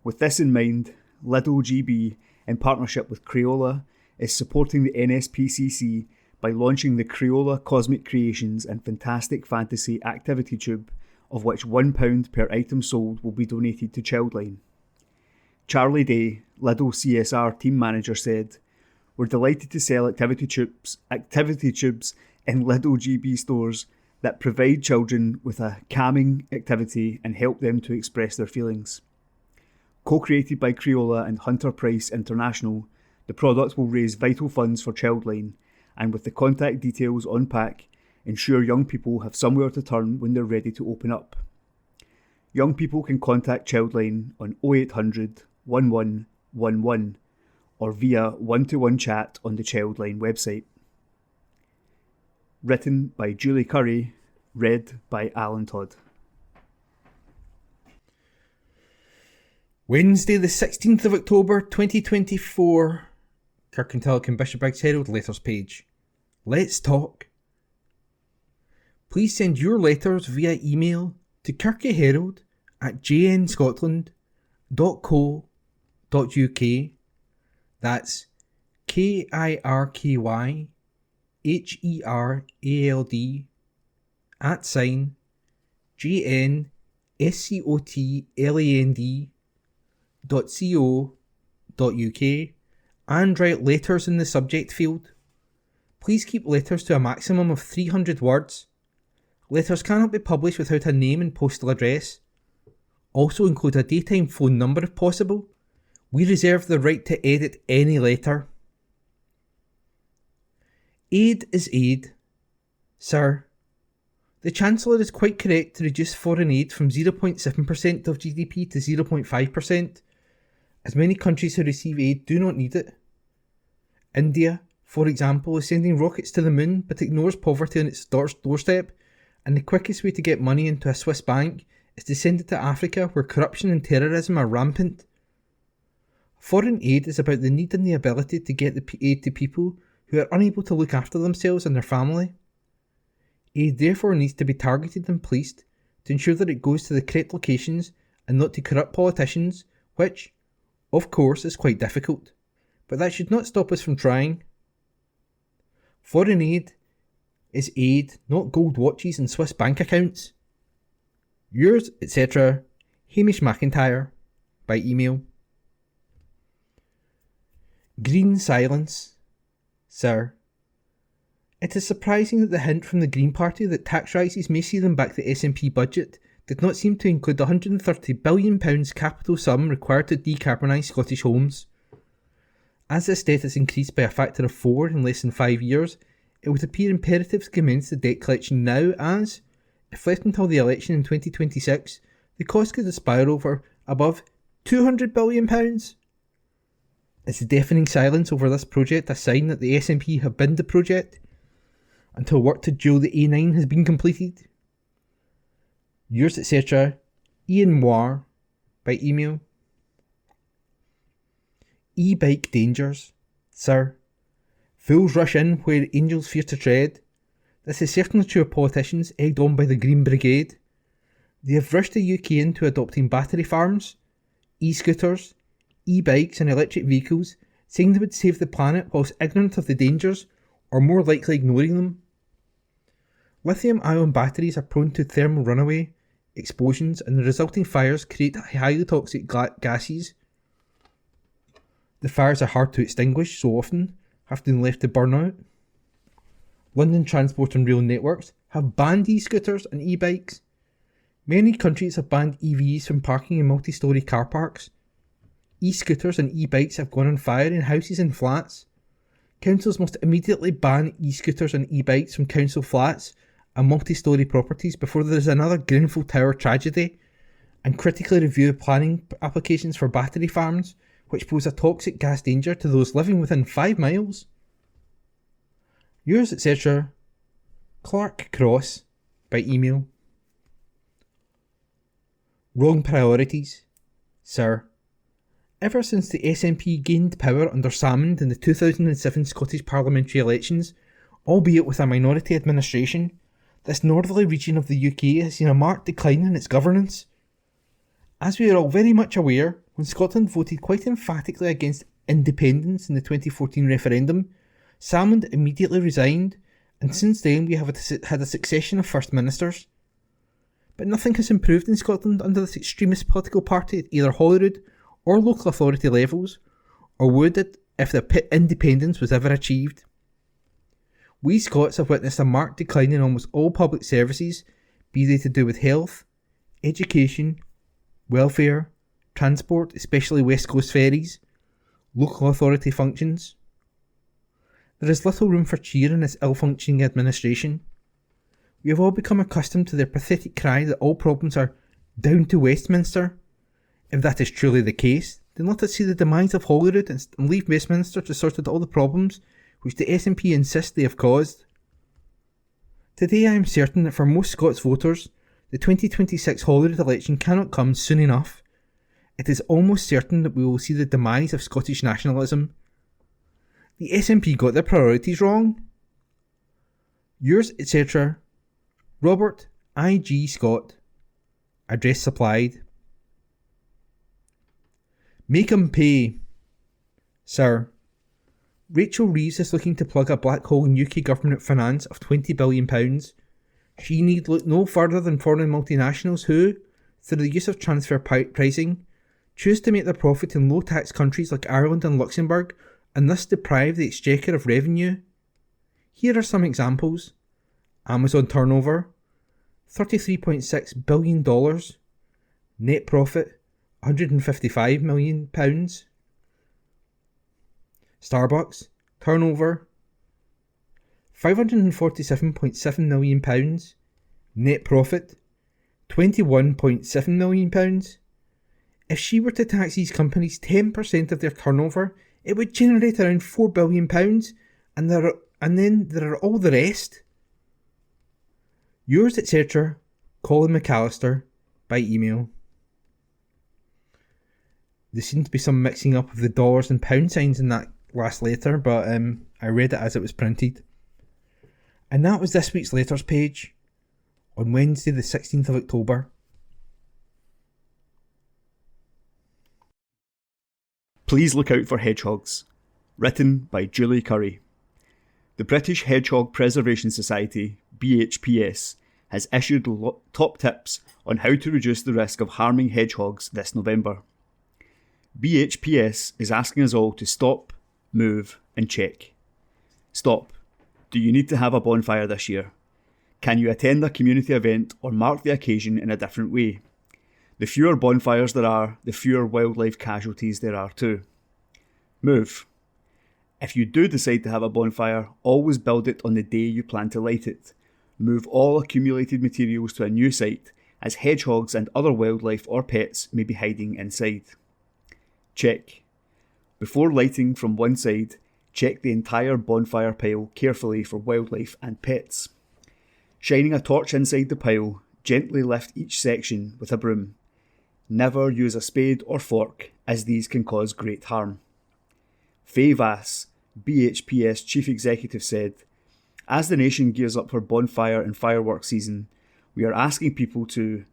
With this in mind, Lidl GB, in partnership with Crayola, is supporting the NSPCC by launching the Crayola Cosmic Creations and Fantastic Fantasy Activity Tube, of which £1 per item sold will be donated to Childline. Charlie Day, Lidl CSR team manager, said, "We're delighted to sell activity tubes in Lidl GB stores that provide children with a calming activity and help them to express their feelings. Co-created by Crayola and Hunter Price International, the product will raise vital funds for Childline, and with the contact details on pack, ensure young people have somewhere to turn when they're ready to open up. Young people can contact Childline on 0800 1111 or via one-to-one chat on the Childline website. Written by Julie Curry, read by Alan Todd. Wednesday the 16th of October 2024, Kirkintilloch and Bishopbriggs Herald letters page. Let's talk. Please send your letters via email to kirkyherald@jnscotland.co.uk. That's KIRKYHERALD @JNScotland.co.uk and write letters in the subject field. Please keep letters to a maximum of 300 words. Letters cannot be published without a name and postal address. Also include a daytime phone number if possible. We reserve the right to edit any letter. Aid is aid. Sir, the Chancellor is quite correct to reduce foreign aid from 0.7% of GDP to 0.5%, as many countries who receive aid do not need it. India, for example, is sending rockets to the moon but ignores poverty on its doorstep, and the quickest way to get money into a Swiss bank is to send it to Africa, where corruption and terrorism are rampant. Foreign aid is about the need and the ability to get the aid to people who are unable to look after themselves and their family. Aid therefore needs to be targeted and policed to ensure that it goes to the correct locations and not to corrupt politicians, which, of course, is quite difficult, but that should not stop us from trying. Foreign aid is aid, not gold watches and Swiss bank accounts. Yours, etc., Hamish McIntyre, by email. Green silence. Sir, it is surprising that the hint from the Green Party that tax rises may see them back the SNP budget did not seem to include the £130 billion capital sum required to decarbonise Scottish homes. As this debt has increased by a factor of 4 in less than 5 years, it would appear imperative to commence the debt collection now as, if left until the election in 2026, the cost could aspire over above £200 billion. Is the deafening silence over this project a sign that the SNP have binned the project until work to dual the A9 has been completed? Yours, etc., Ian Moir, by email. E-bike dangers. Sir, fools rush in where angels fear to tread. This is certainly true of politicians egged on by the Green Brigade. They have rushed the UK into adopting battery farms, e-scooters, e-bikes and electric vehicles, saying they would save the planet whilst ignorant of the dangers, or more likely ignoring them. Lithium-ion batteries are prone to thermal runaway, explosions, and the resulting fires create highly toxic gases. The fires are hard to extinguish, so often have been left to burn out. London Transport and Rail Networks have banned e-scooters and e-bikes. Many countries have banned EVs from parking in multi-storey car parks. E-scooters and e-bikes have gone on fire in houses and flats. Councils must immediately ban e-scooters and e-bikes from council flats and multi-storey properties before there is another Grenfell Tower tragedy, and critically review planning applications for battery farms, which pose a toxic gas danger to those living within 5 miles. Yours, etc., Clark Cross, by email. Wrong priorities. Sir, ever since the SNP gained power under Salmond in the 2007 Scottish parliamentary elections, albeit with a minority administration, this northerly region of the UK has seen a marked decline in its governance. As we are all very much aware, when Scotland voted quite emphatically against independence in the 2014 referendum, Salmond immediately resigned, and since then we have had a succession of First Ministers. But nothing has improved in Scotland under this extremist political party at either Holyrood or local authority levels, or would it if the independence was ever achieved. We Scots have witnessed a marked decline in almost all public services, be they to do with health, education, welfare, transport, especially West Coast ferries, local authority functions. There is little room for cheer in this ill-functioning administration. We have all become accustomed to their pathetic cry that all problems are down to Westminster. If that is truly the case, then let us see the demise of Holyrood and leave Westminster to sort out all the problems which the SNP insist they have caused. Today I am certain that for most Scots voters, the 2026 Holyrood election cannot come soon enough. It is almost certain that we will see the demise of Scottish nationalism. The SNP got their priorities wrong. Yours, etc. Robert I.G. Scott. Address supplied. Make 'em pay. Sir, Rachel Reeves is looking to plug a black hole in UK government finance of £20 billion. She need look no further than foreign multinationals who, through the use of transfer pricing, choose to make their profit in low-tax countries like Ireland and Luxembourg and thus deprive the exchequer of revenue. Here are some examples. Amazon turnover, $33.6 billion. Net profit, £155 million. Starbucks, turnover, £547.7 million. Net profit, £21.7 million. If she were to tax these companies 10% of their turnover, it would generate around £4 billion, and then there are all the rest. Yours, etc., Colin McAllister, by email. There seemed to be some mixing up of the dollars and pound signs in that last letter, but I read it as it was printed. And that was this week's letters page on Wednesday the 16th of October. Please look out for hedgehogs. Written by Julie Curry. The British Hedgehog Preservation Society, BHPS, has issued top tips on how to reduce the risk of harming hedgehogs this November. BHPS is asking us all to stop, move and check. Stop. Do you need to have a bonfire this year? Can you attend a community event or mark the occasion in a different way? The fewer bonfires there are, the fewer wildlife casualties there are too. Move. If you do decide to have a bonfire, always build it on the day you plan to light it. Move all accumulated materials to a new site, as hedgehogs and other wildlife or pets may be hiding inside. Check. Before lighting from one side, check the entire bonfire pile carefully for wildlife and pets. Shining a torch inside the pile, gently lift each section with a broom. Never use a spade or fork, as these can cause great harm. Faye Vass, BHPS Chief Executive, said, "As the nation gears up for bonfire and fireworks season, we are asking people to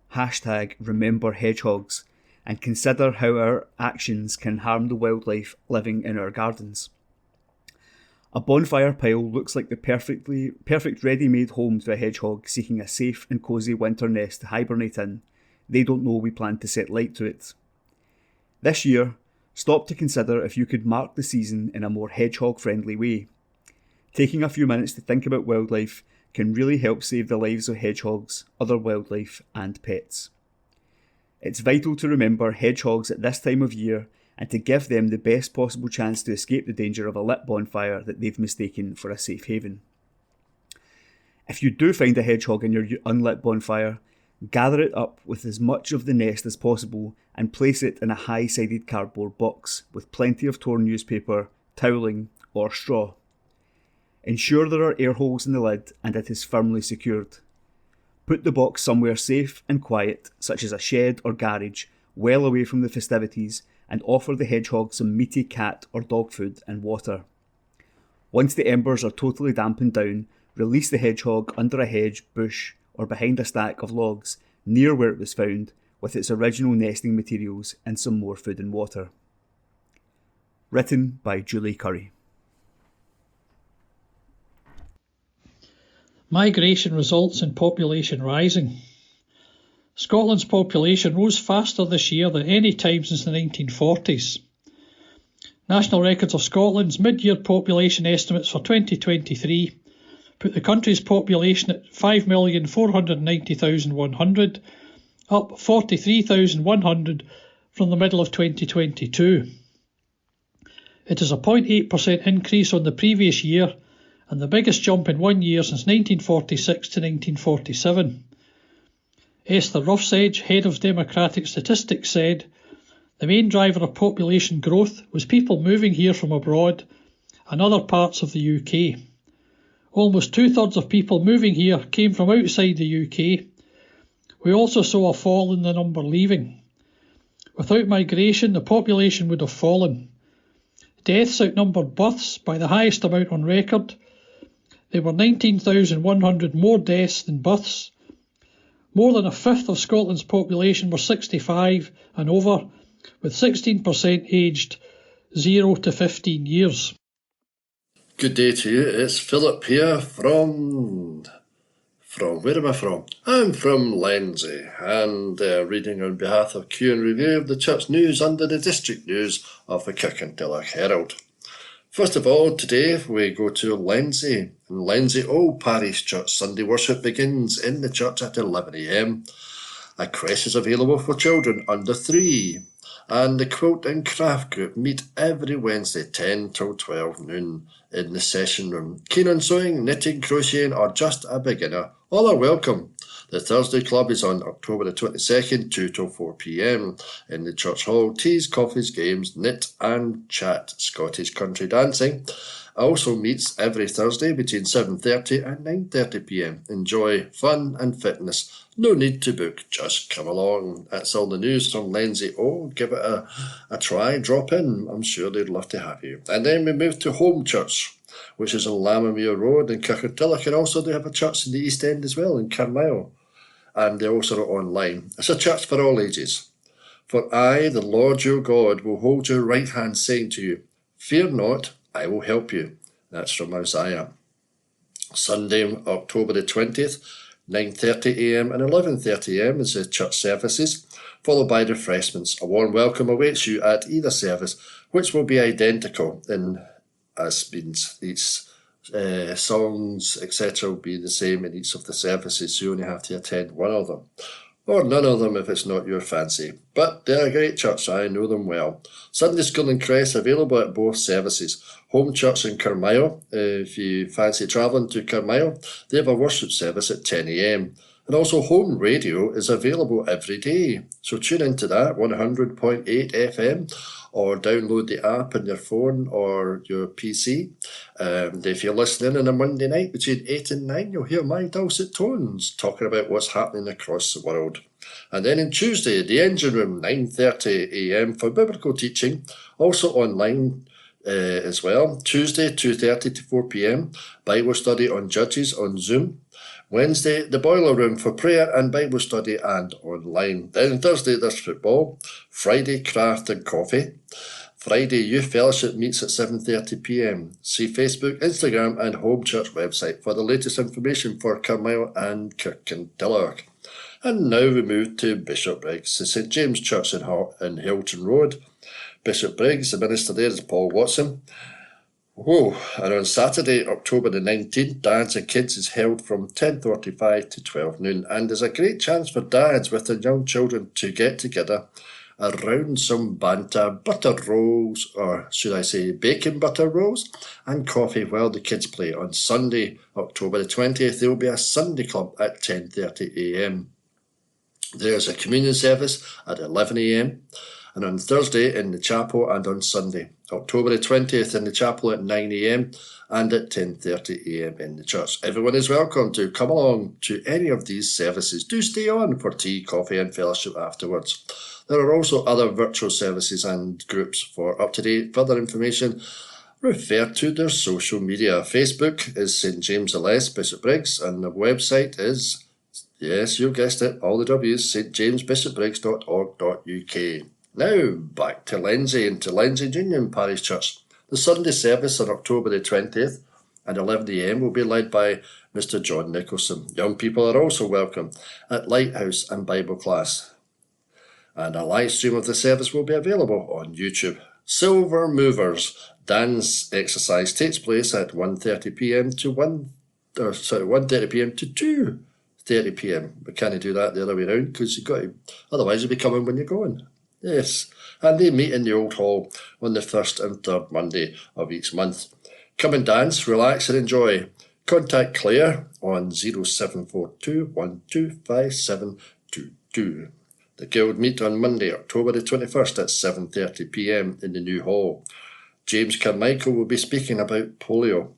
#remember hedgehogs and consider how our actions can harm the wildlife living in our gardens." A bonfire pile looks like the perfect ready-made home to a hedgehog seeking a safe and cosy winter nest to hibernate in. They don't know we plan to set light to it. This year, stop to consider if you could mark the season in a more hedgehog-friendly way. Taking a few minutes to think about wildlife can really help save the lives of hedgehogs, other wildlife and pets. It's vital to remember hedgehogs at this time of year and to give them the best possible chance to escape the danger of a lit bonfire that they've mistaken for a safe haven. If you do find a hedgehog in your unlit bonfire, gather it up with as much of the nest as possible and place it in a high-sided cardboard box with plenty of torn newspaper, toweling or straw. Ensure there are air holes in the lid and it is firmly secured. Put the box somewhere safe and quiet, such as a shed or garage, well away from the festivities, and offer the hedgehog some meaty cat or dog food and water. Once the embers are totally dampened down, release the hedgehog under a hedge, bush, or behind a stack of logs near where it was found, with its original nesting materials and some more food and water. Written by Julie Curry. Migration results in population rising. Scotland's population rose faster this year than any time since the 1940s. National Records of Scotland's mid-year population estimates for 2023 put the country's population at 5,490,100, up 43,100 from the middle of 2022. It is a 0.8% increase on the previous year and the biggest jump in 1 year since 1946 to 1947. Esther Roughsedge, head of Democratic Statistics, said, "The main driver of population growth was people moving here from abroad and other parts of the UK. Almost 2/3 of people moving here came from outside the UK. We also saw a fall in the number leaving. Without migration, the population would have fallen. Deaths outnumbered births by the highest amount on record. There were 19,100 more deaths than births. More than a fifth of Scotland's population were 65 and over, with 16% aged 0 to 15 years. Good day to you. It's Philip here from where am I from? I'm from Lenzie, and reading on behalf of Q and Review of the Church News under the District News of the Kirkintilloch Herald. First of all, today we go to Lenzie. In Lenzie Old Parish Church, Sunday worship begins in the church at 11 a.m. A creche is available for children under 3, and the Quilt and Craft Group meet every Wednesday 10 till 12 noon in the session room. Keen on sewing, knitting, crocheting, or just a beginner, all are welcome. The Thursday Club is on October the 22nd, 2 till 4 p.m. in the Church Hall. Teas, coffees, games, knit and chat. Scottish Country Dancing also meets every Thursday between 7:30 and 9:30 p.m. Enjoy fun and fitness. No need to book, just come along. That's all the news from Lenzie. Give it a try, drop in. I'm sure they'd love to have you. And then we move to Home Church, which is on Lammermuir Road in Kirkintilloch, and also they have a church in the East End as well, in Carlisle. And they also are online. It's a church for all ages. For I, the Lord your God, will hold your right hand, saying to you, fear not, I will help you. That's from Isaiah. Sunday, October the 20th, 9:30 a.m. and 11:30 a.m. is the church services, followed by refreshments. A warm welcome awaits you at either service, which will be identical in as means each songs, etc. will be the same in each of the services, so you only have to attend one of them. Or none of them if it's not your fancy. But they're a great church, I know them well. Sunday School and Crest available at both services. Home Church in Carlisle, if you fancy travelling to Carlisle, they have a worship service at 10 a.m. And also Home Radio is available every day. So tune into that, 100.8 FM, or download the app on your phone or your PC. If you're listening on a Monday night between 8 and 9, you'll hear my dulcet tones talking about what's happening across the world. And then on Tuesday, the Engine Room, 9:30 a.m. for biblical teaching, also online as well. Tuesday, 2:30 to 4 p.m, Bible study on Judges on Zoom. Wednesday, the Boiler Room for prayer and Bible study and online. Then Thursday, there's football. Friday, craft and coffee. Friday, Youth Fellowship meets at 7:30 p.m. See Facebook, Instagram and Home Church website for the latest information for Carlisle and Kirkintilloch. And now we move to Bishopbriggs, the St James Church in Hilton Road. Bishopbriggs, the minister there is Paul Watson. And on Saturday, October the 19th, Dads and Kids is held from 10:45 to 12 noon, and there's a great chance for dads with their young children to get together around some banter, butter rolls, or should I say bacon butter rolls, and coffee while the kids play. On Sunday, October the 20th, there will be a Sunday club at 10:30 a.m. There's a communion service at 11 a.m, and on Thursday in the chapel, and on Sunday, October the 20th in the chapel at 9 a.m. and at 10:30 a.m. in the church. Everyone is welcome to come along to any of these services. Do stay on for tea, coffee and fellowship afterwards. There are also other virtual services and groups. For up-to-date further information, refer to their social media. Facebook is St James the Less Bishopbriggs, and the website is, yes, you guessed it, all the W's, stjamesbishopbriggs.org.uk. Now, back to Lenzie and to Lenzie Union Parish Church. The Sunday service on October the 20th at 11 a.m. will be led by Mr. John Nicholson. Young people are also welcome at Lighthouse and Bible class. And a live stream of the service will be available on YouTube. Silver Movers dance exercise takes place at 1:30 p.m. to 1:30 p.m. to 2:30 p.m. We can't do that the other way around because you've got to, otherwise you'll be coming when you're going. Yes, and they meet in the Old Hall on the first and third Monday of each month. Come and dance, relax and enjoy. Contact Claire on 0742 1257 2. The Guild meet on Monday, October the 21st at 7:30 p.m. in the new hall. James Carmichael will be speaking about polio.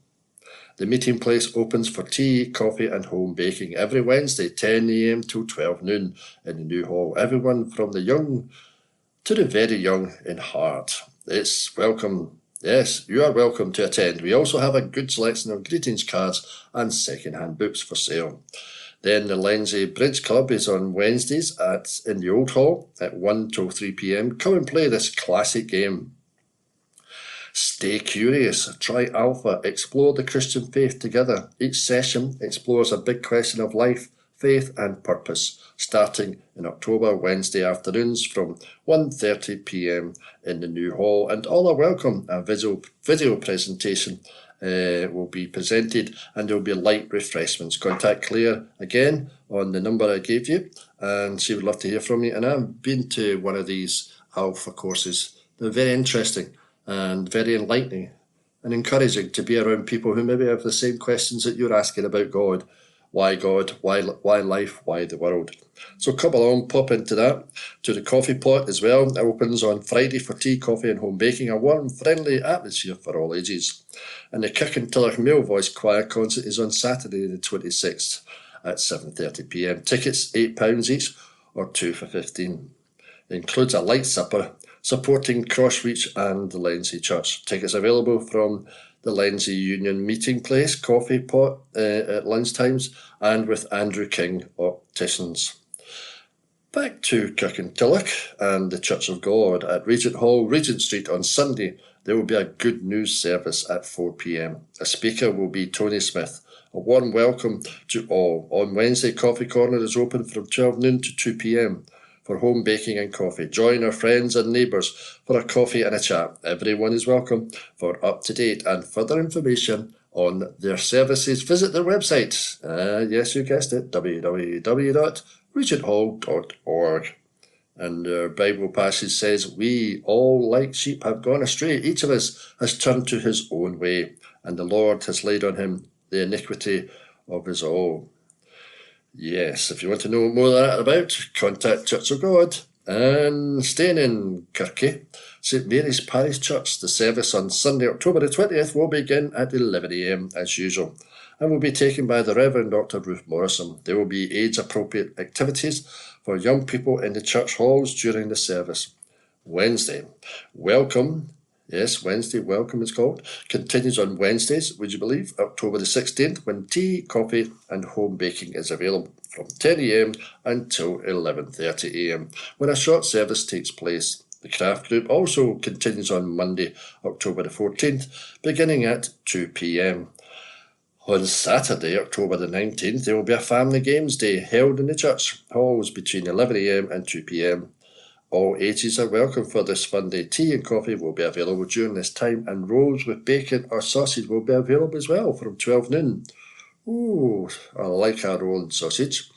The meeting place opens for tea, coffee and home baking every Wednesday, 10 a.m. till 12 noon in the new hall. Everyone from the young to the very young in heart. It's welcome. Yes, you are welcome to attend. We also have a good selection of greetings cards and second-hand books for sale. Then the Lenzie Bridge Club is on Wednesdays in the Old Hall at 1 till 3 p.m. Come and play this classic game. Stay curious, try Alpha, explore the Christian faith together. Each session explores a big question of life, faith and purpose, starting in October, Wednesday afternoons from 1:30 p.m. in the new hall. And all are welcome. A video presentation will be presented and there will be light refreshments. Contact Claire again on the number I gave you and she would love to hear from you. And I've been to one of these Alpha courses. They're very interesting and very enlightening and encouraging to be around people who maybe have the same questions that you're asking about God. Why God? Why life? Why the world? So come along, pop into that. To the coffee pot as well. It opens on Friday for tea, coffee and home baking. A warm, friendly atmosphere for all ages. And the Kirkintilloch Male Voice Choir concert is on Saturday the 26th at 7:30 p.m. Tickets £8 each or 2 for £15. It includes a light supper supporting Crossreach and the Lenzie Church. Tickets available from the Lenzie Union meeting place, coffee pot at lunchtimes, and with Andrew King Opticians. Back to Kirkintilloch and the Church of God at Regent Hall, Regent Street on Sunday. There will be a good news service at 4 p.m. A speaker will be Tony Smith. A warm welcome to all. On Wednesday, Coffee Corner is open from 12 noon to 2 p.m. for home baking and coffee. Join our friends and neighbours for a coffee and a chat. Everyone is welcome. For up-to-date and further information on their services, visit their website. Yes, you guessed it, www.regenthall.org. And our Bible passage says, we all like sheep have gone astray. Each of us has turned to his own way, and the Lord has laid on him the iniquity of us all. Yes, if you want to know more of that about, contact Church of God. And staying in Kirky, St Mary's Parish Church, the service on Sunday, October the 20th will begin at 11 a.m. as usual and will be taken by the Reverend Dr. Ruth Morrison. There will be age-appropriate activities for young people in the church halls during the service. Wednesday, welcome. Yes, Wednesday, welcome it's called. Continues on Wednesdays, would you believe, October the 16th, when tea, coffee and home baking is available from 10 a.m. until 11:30 a.m, when a short service takes place. The craft group also continues on Monday, October the 14th, beginning at 2 p.m. On Saturday, October the 19th, there will be a family games day held in the church halls between 11 a.m. and 2 p.m. All ages are welcome for this fun day. Tea and coffee will be available during this time, and rolls with bacon or sausage will be available as well from 12 noon. Ooh, I like our roll and sausage.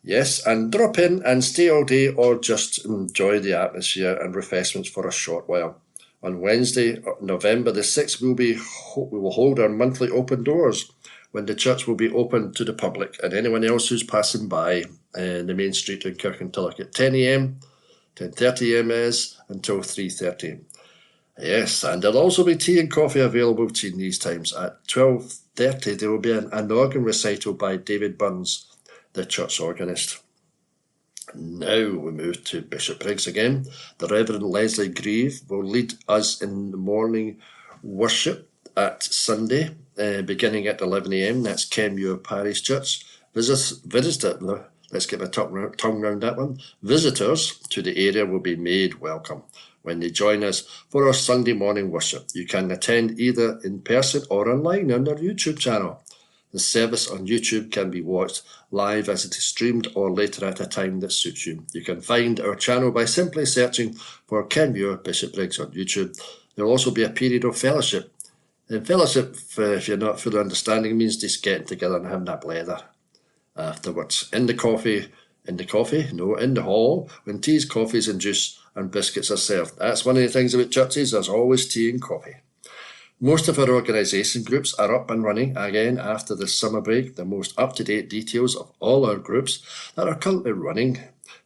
Yes, and drop in and stay all day or just enjoy the atmosphere and refreshments for a short while. On Wednesday, November the 6th, we will hold our monthly open doors when the church will be open to the public and anyone else who's passing by the main street in Kirkintilloch at 10 a.m, 10:30 a.m. is until 3:30. Yes, and there'll also be tea and coffee available between these times. At 12:30 there will be an organ recital by David Burns, the church organist. Now we move to Bishopbriggs again. The Reverend Leslie Grieve will lead us in the morning worship at Sunday, beginning at 11 a.m. That's Kenmure Parish Church. Let's get my tongue round that one. Visitors to the area will be made welcome when they join us for our Sunday morning worship. You can attend either in person or online on our YouTube channel. The service on YouTube can be watched live as it is streamed or later at a time that suits you. You can find our channel by simply searching for Kenmure Bishopbriggs on YouTube. There will also be a period of fellowship. And fellowship, if you're not fully understanding, means just getting together and having a blether afterwards. In the hall, when teas, coffees and juice and biscuits are served. That's one of the things about churches, there's always tea and coffee. Most of our organisation groups are up and running again after the summer break. The most up-to-date details of all our groups that are currently running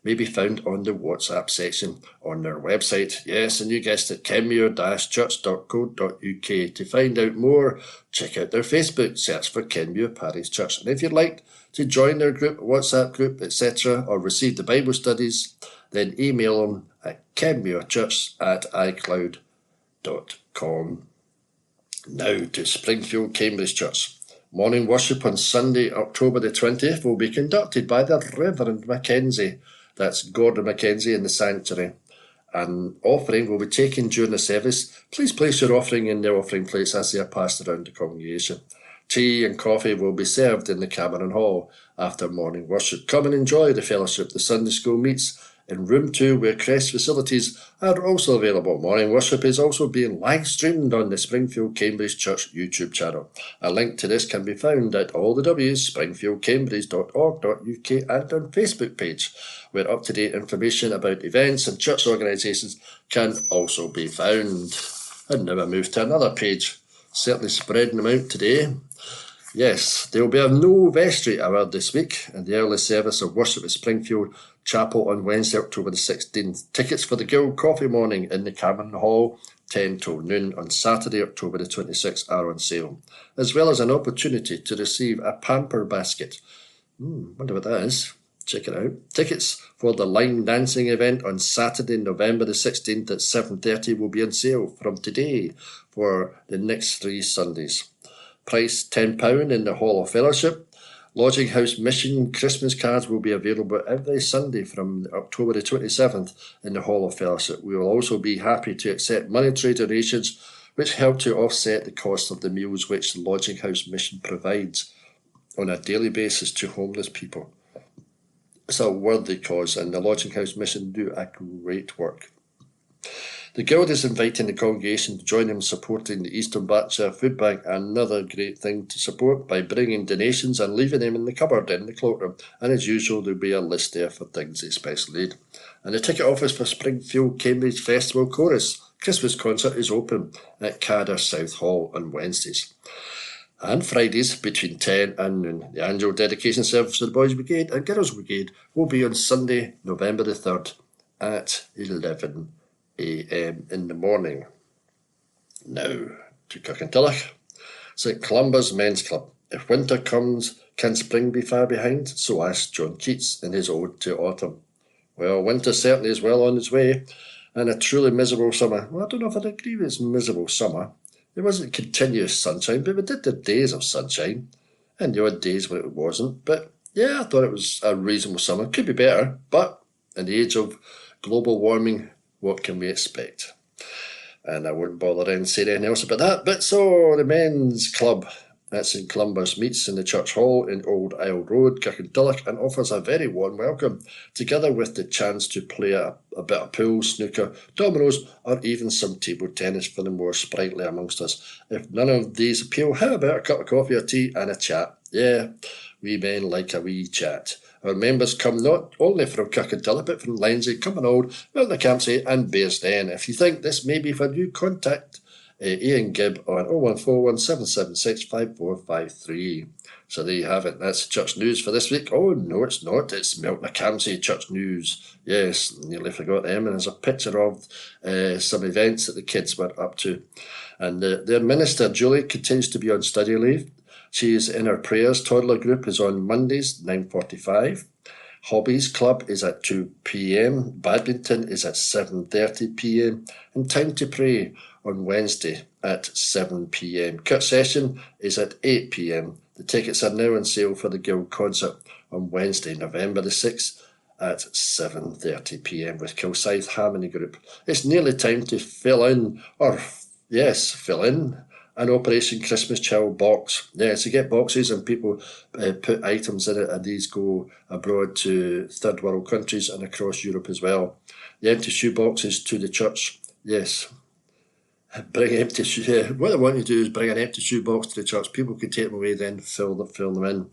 may be found on the WhatsApp section on their website. Yes, and you guessed it, kenmure-church.co.uk. To find out more, check out their Facebook, search for Kenmure Parish Church. And if you'd like to join their group, WhatsApp group, etc., or receive the Bible studies, then email them at kenmurechurch@icloud.com. Now to Springfield Cambridge Church. Morning worship on Sunday, October the 20th, will be conducted by the Reverend Mackenzie. That's Gordon Mackenzie in the sanctuary. An offering will be taken during the service. Please place your offering in the offering plates as they are passed around the congregation. Tea and coffee will be served in the Cameron Hall after morning worship. Come and enjoy the fellowship. The Sunday school meets in room 2, where Crest facilities are also available. Morning worship is also being live streamed on the Springfield Cambridge Church YouTube channel. A link to this can be found at all the W's, springfieldcambridge.org.uk, and on Facebook page, where up-to-date information about events and church organisations can also be found. And now I move to another page, certainly spreading them out today. Yes, there will be a no vestry hour this week, and the early service of worship at Springfield Chapel on Wednesday, October the 16th. Tickets for the Guild Coffee Morning in the Cameron Hall, 10 till noon on Saturday, October the 26th, are on sale, as well as an opportunity to receive a pamper basket. Wonder what that is. Check it out. Tickets for the line dancing event on Saturday, November the 16th at 7:30 will be on sale from today for the next 3 Sundays. Price £10 in the Hall of Fellowship. Lodging House Mission Christmas cards will be available every Sunday from October the 27th in the Hall of Fellowship. We will also be happy to accept monetary donations which help to offset the cost of the meals which the Lodging House Mission provides on a daily basis to homeless people. It's a worthy cause, and the Lodging House Mission do a great work. The Guild is inviting the congregation to join them supporting the Eastern Berkshire Food Bank, another great thing to support, by bringing donations and leaving them in the cupboard in the cloakroom. And as usual, there'll be a list there for things they specially need. And the ticket office for Springfield Cambridge Festival Chorus Christmas concert is open at Cadder South Hall on Wednesdays and Fridays between 10 and noon. The annual dedication service for the Boys Brigade and Girls Brigade will be on Sunday, November the 3rd at 11 a.m. in the morning. Now to Kirkintilloch. St Columba's Men's Club. If winter comes, can spring be far behind? So asked John Keats in his ode to autumn. Well, winter certainly is well on its way, and a truly miserable summer. Well, I don't know if I'd agree with it's miserable summer. There wasn't continuous sunshine, but we did have days of sunshine, and the odd days when it wasn't. But yeah, I thought it was a reasonable summer. Could be better, but in the age of global warming, what can we expect? And I wouldn't bother in saying anything else about that. But so the men's club at St Columba's meets in the Church Hall in Old Isle Road, Kirkintilloch, and offers a very warm welcome, together with the chance to play a bit of pool, snooker, dominoes, or even some table tennis for the more sprightly amongst us. If none of these appeal, how about a cup of coffee or tea and a chat? Yeah, we men like a wee chat. Our members come not only from Kirkintilloch, but from Lenzie, Cumbernauld, Milton-Campsie and Bearsden. If you think this may be for you, contact Ian Gibb on 0141 776 5453. So there you have it. That's church news for this week. Oh, no, it's not. It's Milton-Campsie church news. Yes, nearly forgot them. And there's a picture of some events that the kids were up to. And their minister, Julie, continues to be on study leave. She is in her prayers. Toddler group is on Mondays, 9:45. Hobbies Club is at 2 p.m. Badminton is at 7:30 p.m. And Time to Pray on Wednesday at 7 p.m. Kurt Session is at 8 p.m. The tickets are now on sale for the Guild concert on Wednesday, November the 6th at 7:30 p.m. with Kilsyth Harmony Group. It's nearly time to fill in an Operation Christmas Child box. Yes, you get boxes and people put items in it, and these go abroad to third world countries and across Europe as well. The empty shoe boxes to the church. Yes. Bring empty shoe. What I want you to do is bring an empty shoe box to the church. People can take them away, then fill them in.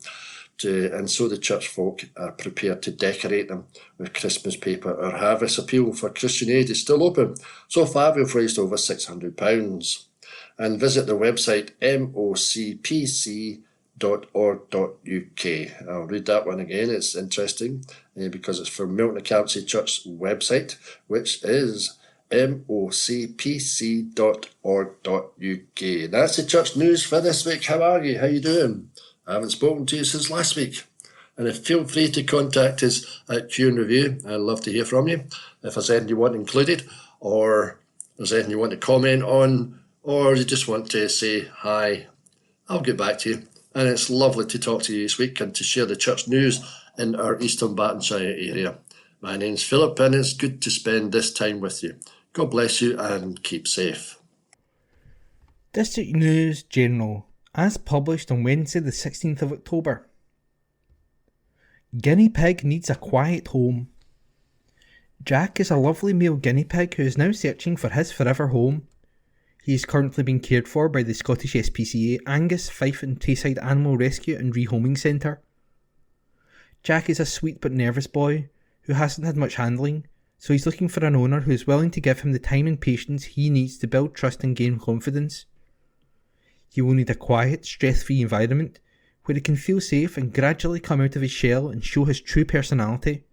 And so the church folk are prepared to decorate them with Christmas paper. Our harvest appeal for Christian Aid is still open. So far we've raised over £600. And visit the website mocpc.org.uk. I'll read that one again, it's interesting. because it's from Milton Accountancy Church's website, which is mocpc.org.uk. That's the church news for this week. How are you? How you doing? I haven't spoken to you since last week. And feel free to contact us at Q and Review. I'd love to hear from you. If there's anything you want included, or there's anything you want to comment on, or you just want to say hi, I'll get back to you. And it's lovely to talk to you this week and to share the church news in our Eastern Bartonshire area. My name's Philip, and it's good to spend this time with you. God bless you and keep safe. District News General, as published on Wednesday the 16th of October. Guinea pig needs a quiet home. Jack is a lovely male guinea pig who is now searching for his forever home. He is currently being cared for by the Scottish SPCA Angus, Fife and Tayside Animal Rescue and Rehoming Centre. Jack is a sweet but nervous boy who hasn't had much handling, so he's looking for an owner who is willing to give him the time and patience he needs to build trust and gain confidence. He will need a quiet, stress-free environment where he can feel safe and gradually come out of his shell and show his true personality.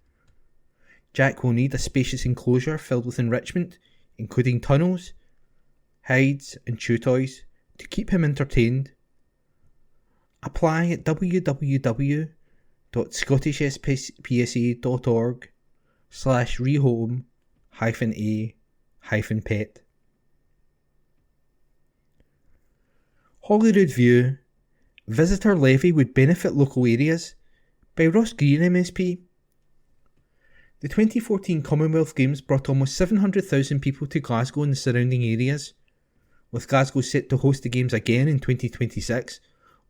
Jack will need a spacious enclosure filled with enrichment, including tunnels, hides and chew toys to keep him entertained. Apply at www.scottishspca.org/rehome-a-pet. Holyrood View, Visitor Levy would benefit local areas, by Ross Greer MSP. The 2014 Commonwealth Games brought almost 700,000 people to Glasgow and the surrounding areas. With Glasgow set to host the Games again in 2026,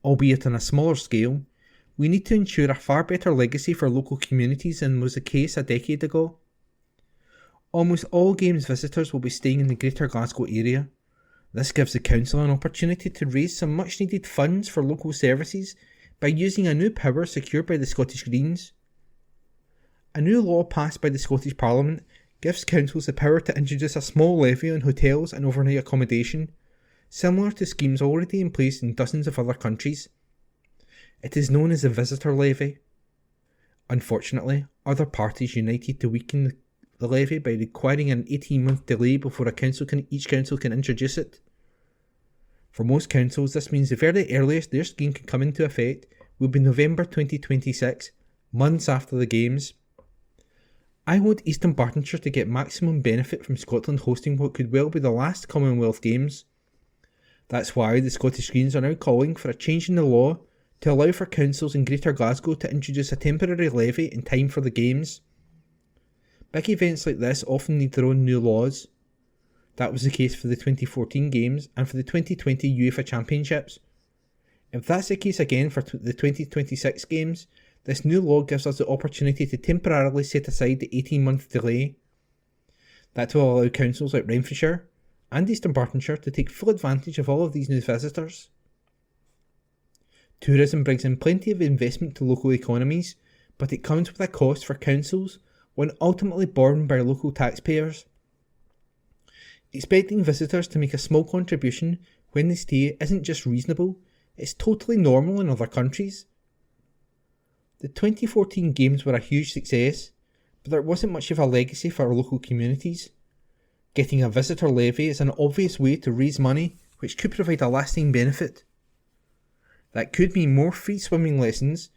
albeit on a smaller scale, we need to ensure a far better legacy for local communities than was the case a decade ago. Almost all Games visitors will be staying in the Greater Glasgow area. This gives the Council an opportunity to raise some much needed funds for local services by using a new power secured by the Scottish Greens. A new law passed by the Scottish Parliament gives councils the power to introduce a small levy on hotels and overnight accommodation, similar to schemes already in place in dozens of other countries. It is known as the visitor levy. Unfortunately, other parties united to weaken the levy by requiring an 18-month delay before each council can introduce it. For most councils, this means the very earliest their scheme can come into effect will be November 2026, months after the Games. I want Eastern Bartonshire to get maximum benefit from Scotland hosting what could well be the last Commonwealth Games. That's why the Scottish Greens are now calling for a change in the law to allow for councils in Greater Glasgow to introduce a temporary levy in time for the Games. Big events like this often need their own new laws. That was the case for the 2014 Games and for the 2020 UEFA Championships. If that's the case again for the 2026 Games, this new law gives us the opportunity to temporarily set aside the 18-month delay. That will allow councils like Renfrewshire and Eastern Bartonshire to take full advantage of all of these new visitors. Tourism brings in plenty of investment to local economies, but it comes with a cost for councils, one ultimately borne by local taxpayers. Expecting visitors to make a small contribution when they stay isn't just reasonable, it's totally normal in other countries. The 2014 Games were a huge success, but there wasn't much of a legacy for our local communities. Getting a visitor levy is an obvious way to raise money which could provide a lasting benefit. That could mean more free swimming lessons,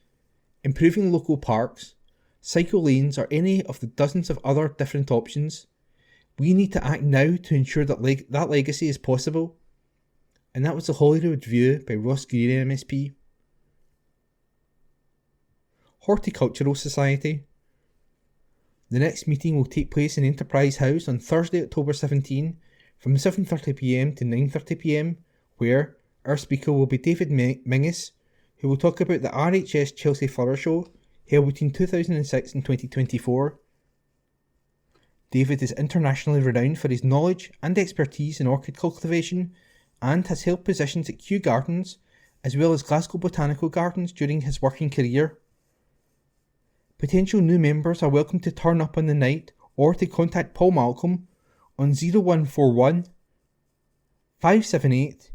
improving local parks, cycle lanes or any of the dozens of other different options. We need to act now to ensure that that legacy is possible. And that was the Holyrood View by Ross Greer MSP. Horticultural Society. The next meeting will take place in Enterprise House on Thursday, October 17 from 7:30pm to 9:30pm, where our speaker will be David Mingus, who will talk about the RHS Chelsea Flower Show held between 2006 and 2024. David is internationally renowned for his knowledge and expertise in orchid cultivation and has held positions at Kew Gardens as well as Glasgow Botanical Gardens during his working career. Potential new members are welcome to turn up on the night or to contact Paul Malcolm on 0141 578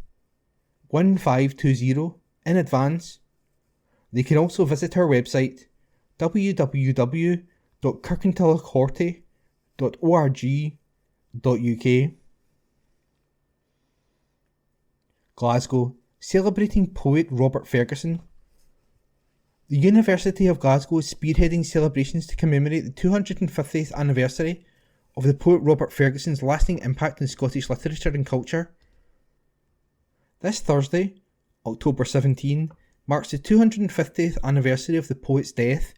1520 in advance. They can also visit our website www.kirkintillochhorty.org.uk. Glasgow, celebrating poet Robert Ferguson. The University of Glasgow is spearheading celebrations to commemorate the 250th anniversary of the poet Robert Ferguson's lasting impact on Scottish literature and culture. This Thursday, October 17, marks the 250th anniversary of the poet's death,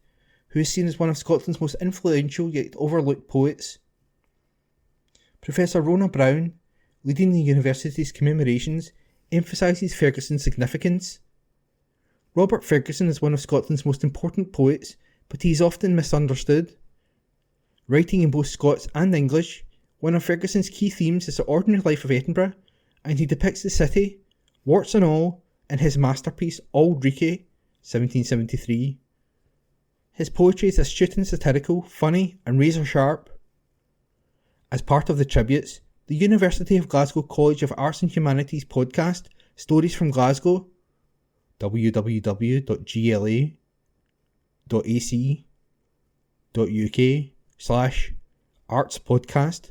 who is seen as one of Scotland's most influential yet overlooked poets. Professor Rona Brown, leading the university's commemorations, emphasises Ferguson's significance. Robert Ferguson is one of Scotland's most important poets, but he is often misunderstood. Writing in both Scots and English, one of Ferguson's key themes is the ordinary life of Edinburgh, and he depicts the city, warts and all, in his masterpiece Auld Reekie, 1773. His poetry is astute and satirical, funny and razor sharp. As part of the tributes, the University of Glasgow College of Arts and Humanities podcast Stories from Glasgow, www.gla.ac.uk/artspodcast,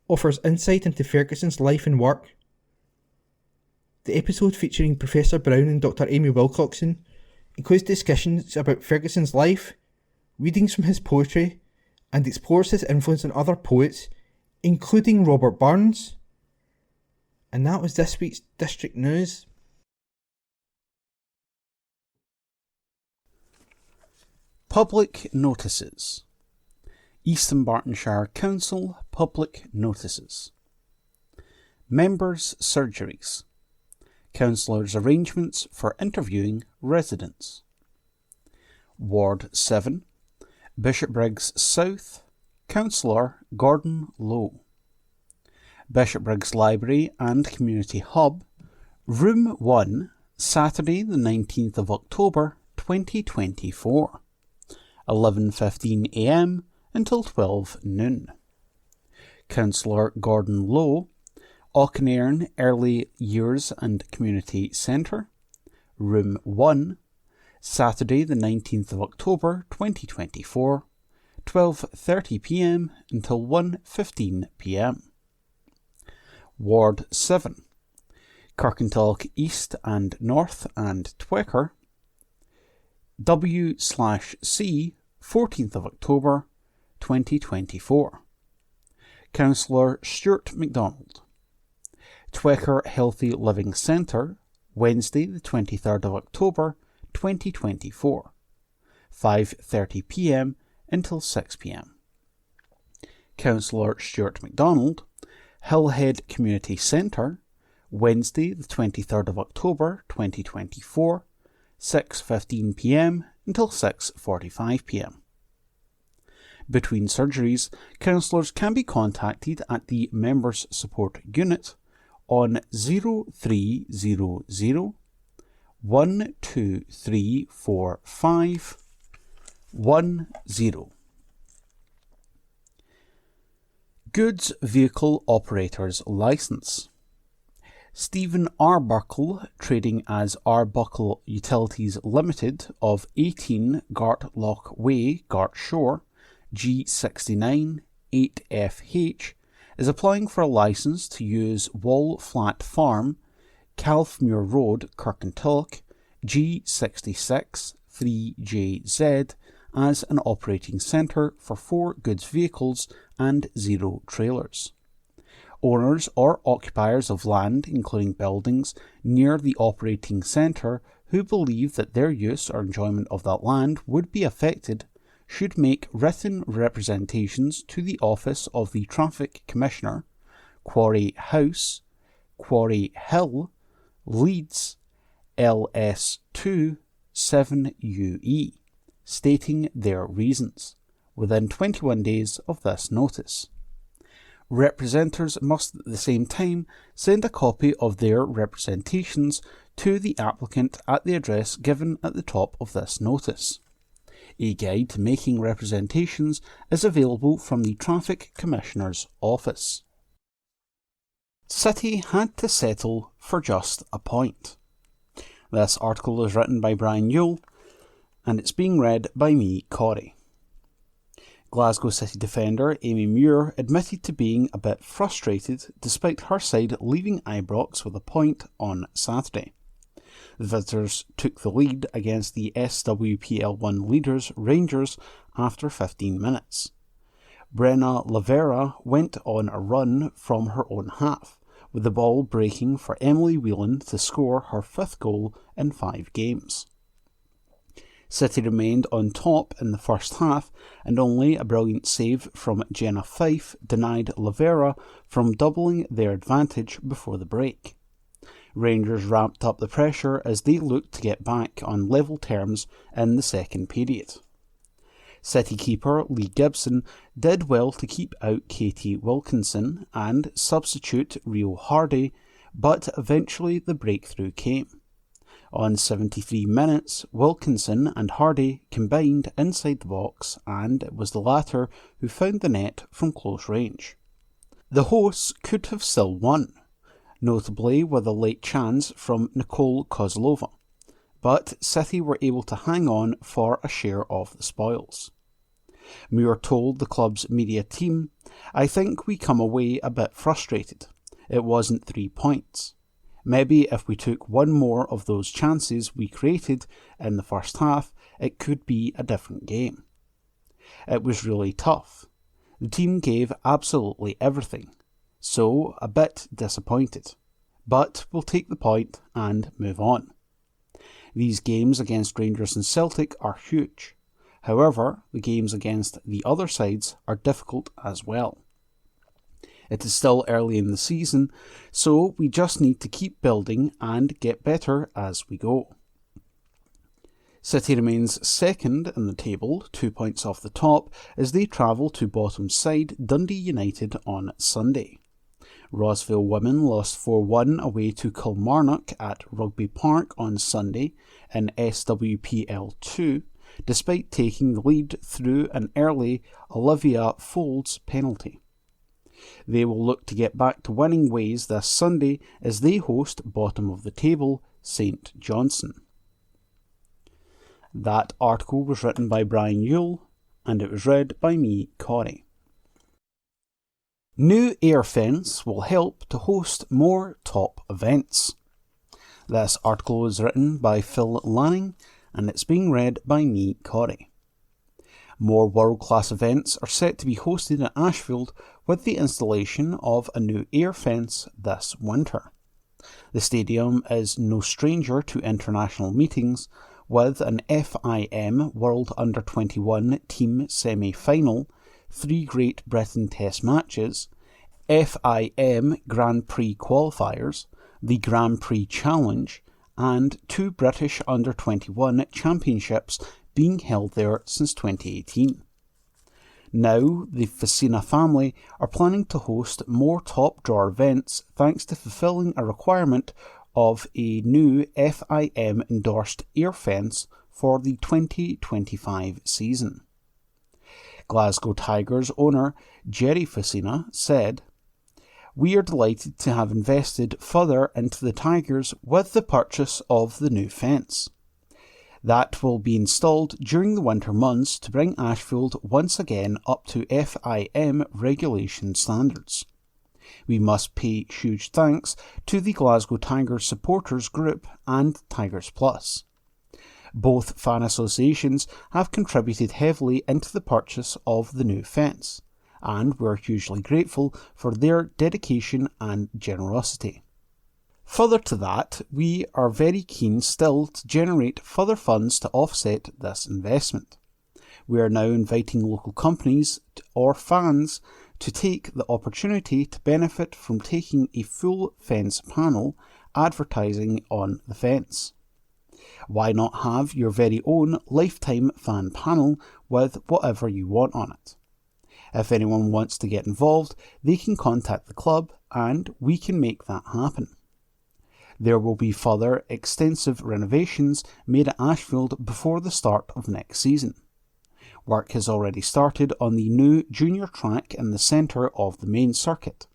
offers insight into Ferguson's life and work. The episode featuring Professor Brown and Dr. Amy Wilcoxon includes discussions about Ferguson's life, readings from his poetry, and explores his influence on other poets, including Robert Burns. And that was this week's District News. Public notices. East Dunbartonshire Council public notices. Members' surgeries. Councillors' arrangements for interviewing residents. Ward 7, Bishopbriggs South, Councillor Gordon Lowe. Bishopbriggs Library and Community Hub, Room 1, Saturday the 19th of October 2024, 11:15am until 12 noon. Councillor Gordon Lowe, Auchnairn Early Years and Community Centre, Room 1, Saturday the 19th of October 2024, 12:30pm until 1:15pm. Ward 7, Kirkintilloch East and North and Twecker, W/C 14th of October 2024. Councillor Stuart MacDonald. Twecker Healthy Living Centre, Wednesday the 23rd of October 2024, 5:30pm until 6pm. Councillor Stuart MacDonald, Hillhead Community Centre, Wednesday the 23rd of October 2024, 6:15pm until 6:45pm. Between surgeries, councillors can be contacted at the Members Support Unit on 0300 1234510. Goods Vehicle Operators Licence. Stephen Arbuckle, trading as Arbuckle Utilities Limited of 18 Gartlock Way, Gartshore, G69 8FH, is applying for a licence to use Wall Flat Farm, Calfmuir Road, Kirkintilloch, G66 3JZ, as an operating centre for 4 goods vehicles and 0 trailers. Owners or occupiers of land, including buildings, near the operating centre who believe that their use or enjoyment of that land would be affected should make written representations to the Office of the Traffic Commissioner, Quarry House, Quarry Hill, Leeds, LS2 7UE, stating their reasons, within 21 days of this notice. Representers must at the same time send a copy of their representations to the applicant at the address given at the top of this notice. A guide to making representations is available from the Traffic Commissioner's Office. City had to settle for just a point. This article is written by Brian Yule and it's being read by me, Corey. Glasgow City defender Amy Muir admitted to being a bit frustrated despite her side leaving Ibrox with a point on Saturday. The visitors took the lead against the SWPL1 leaders Rangers after 15 minutes. Brenna Lavera went on a run from her own half, with the ball breaking for Emily Whelan to score her 5th goal in 5 games. City remained on top in the first half, and only a brilliant save from Jenna Fife denied Lavera from doubling their advantage before the break. Rangers ramped up the pressure as they looked to get back on level terms in the second period. City keeper Lee Gibson did well to keep out Katie Wilkinson and substitute Rio Hardy, but eventually the breakthrough came. On 73 minutes, Wilkinson and Hardy combined inside the box, and it was the latter who found the net from close range. The hosts could have still won, notably with a late chance from Nicole Kozlova, but City were able to hang on for a share of the spoils. Muir told the club's media team, "I think we come away a bit frustrated. It wasn't 3 points. Maybe if we took one more of those chances we created in the first half, it could be a different game." It was really tough. The team gave absolutely everything, so a bit disappointed. But we'll take the point and move on. These games against Rangers and Celtic are huge. However, the games against the other sides are difficult as well. It is still early in the season, so we just need to keep building and get better as we go. City remains second in the table, 2 points off the top, as they travel to bottom side Dundee United on Sunday. Rossville women lost 4-1 away to Kilmarnock at Rugby Park on Sunday in SWPL 2, despite taking the lead through an early Olivia Folds penalty. They will look to get back to winning ways this Sunday as they host bottom of the table St Johnstone. That article was written by Brian Yule, and it was read by me, Corey. New air fence will help to host more top events. This article was written by Phil Lanning, and it's being read by me, Corey. More world-class events are set to be hosted at Ashfield with the installation of a new air fence this winter. The stadium is no stranger to international meetings, with an FIM World Under-21 team semi-final, 3 Great Britain Test matches, FIM Grand Prix qualifiers, the Grand Prix Challenge, and 2 British Under-21 championships being held there since 2018. Now, the Facina family are planning to host more top drawer events thanks to fulfilling a requirement of a new FIM endorsed air fence for the 2025 season. Glasgow Tigers owner Jerry Facina said, "We are delighted to have invested further into the Tigers with the purchase of the new fence. That will be installed during the winter months to bring Ashfield once again up to FIM regulation standards. We must pay huge thanks to the Glasgow Tigers supporters group and Tigers Plus. Both fan associations have contributed heavily into the purchase of the new fence, and we're hugely grateful for their dedication and generosity. Further to that, we are very keen still to generate further funds to offset this investment. We are now inviting local companies or fans to take the opportunity to benefit from taking a full fence panel advertising on the fence. Why not have your very own lifetime fan panel with whatever you want on it? If anyone wants to get involved, they can contact the club and we can make that happen. There will be further extensive renovations made at Ashfield before the start of next season. Work has already started on the new junior track in the centre of the main circuit.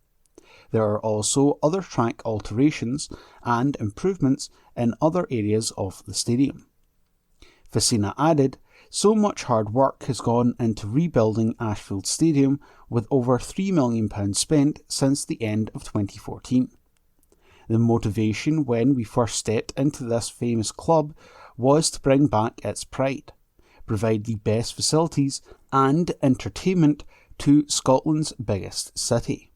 There are also other track alterations and improvements in other areas of the stadium. Vicina added, so much hard work has gone into rebuilding Ashfield Stadium with over £3 million spent since the end of 2014. The motivation when we first stepped into this famous club was to bring back its pride, provide the best facilities and entertainment to Scotland's biggest city.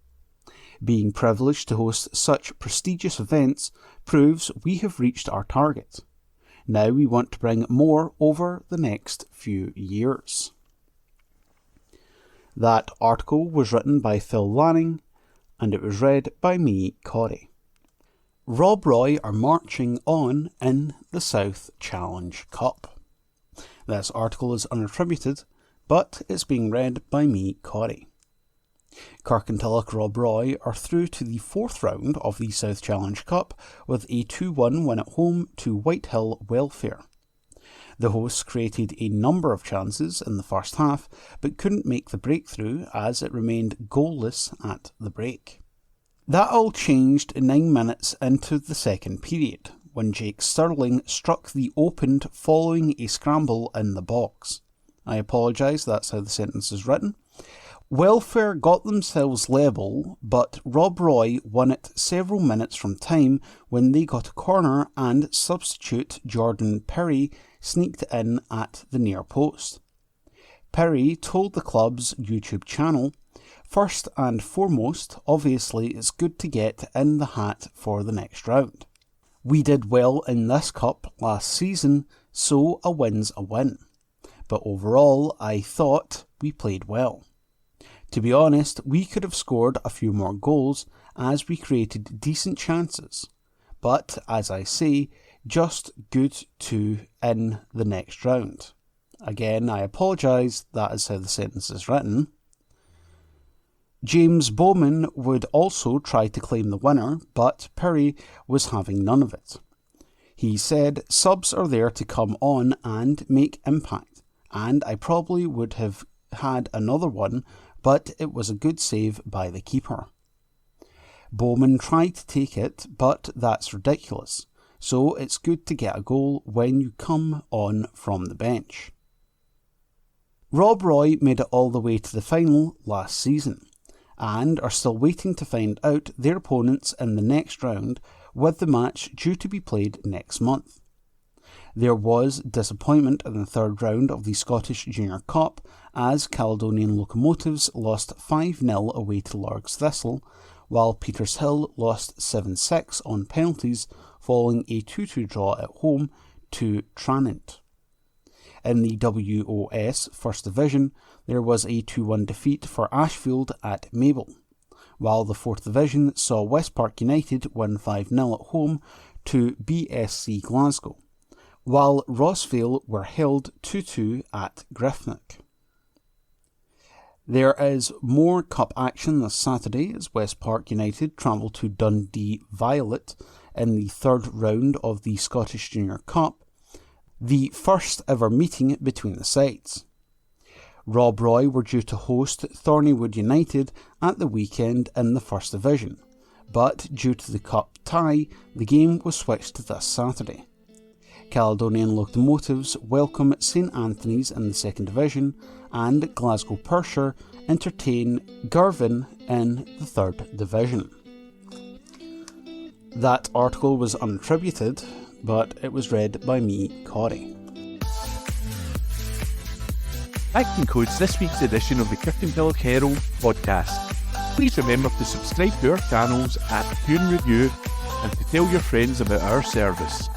Being privileged to host such prestigious events proves we have reached our target. Now we want to bring more over the next few years. That article was written by Phil Lanning and it was read by me, Corey. Rob Roy are marching on in the South Challenge Cup. This article is unattributed, but it's being read by me, Corey. Kirkintilloch Rob Roy are through to the fourth round of the South Challenge Cup with a 2-1 win at home to Whitehill Welfare. The hosts created a number of chances in the first half, but couldn't make the breakthrough as it remained goalless at the break. That all changed 9 minutes into the second period, when Jake Sterling struck the opened following a scramble in the box. I apologise, that's how the sentence is written. Welfare got themselves level, but Rob Roy won it several minutes from time when they got a corner and substitute Jordan Perry sneaked in at the near post. Perry told the club's YouTube channel, "First and foremost, obviously it's good to get in the hat for the next round. We did well in this cup last season, so a win's a win. But overall, I thought we played well. To be honest, we could have scored a few more goals as we created decent chances. But, as I say, just good to in the next round." Again, I apologise, that is how the sentence is written. James Bowman would also try to claim the winner, but Perry was having none of it. He said, "Subs are there to come on and make impact, and I probably would have had another one, but it was a good save by the keeper." Bowman tried to take it, but that's ridiculous, so it's good to get a goal when you come on from the bench. Rob Roy made it all the way to the final last season, and are still waiting to find out their opponents in the next round, with the match due to be played next month. There was disappointment in the third round of the Scottish Junior Cup as Caledonian Locomotives lost 5-0 away to Largs Thistle, while Petershill lost 7-6 on penalties following a 2-2 draw at home to Tranent. In the WOS First Division, there was a 2-1 defeat for Ashfield at Mabel, while the 4th Division saw West Park United win 5-0 at home to BSC Glasgow, while Rossvale were held 2-2 at Griffnock. There is more cup action this Saturday as West Park United travel to Dundee Violet in the third round of the Scottish Junior Cup, the first ever meeting between the sides. Rob Roy were due to host Thornywood United at the weekend in the First Division, but due to the cup tie, the game was switched to this Saturday. Caledonian Locomotives welcome St Anthony's in the Second Division, and Glasgow Pershore entertain Girvan in the Third Division. That article was unattributed, but it was read by me, Corey. That concludes this week's edition of the Kirkintilloch Herald podcast. Please remember to subscribe to our channels at Tune Review and to tell your friends about our service.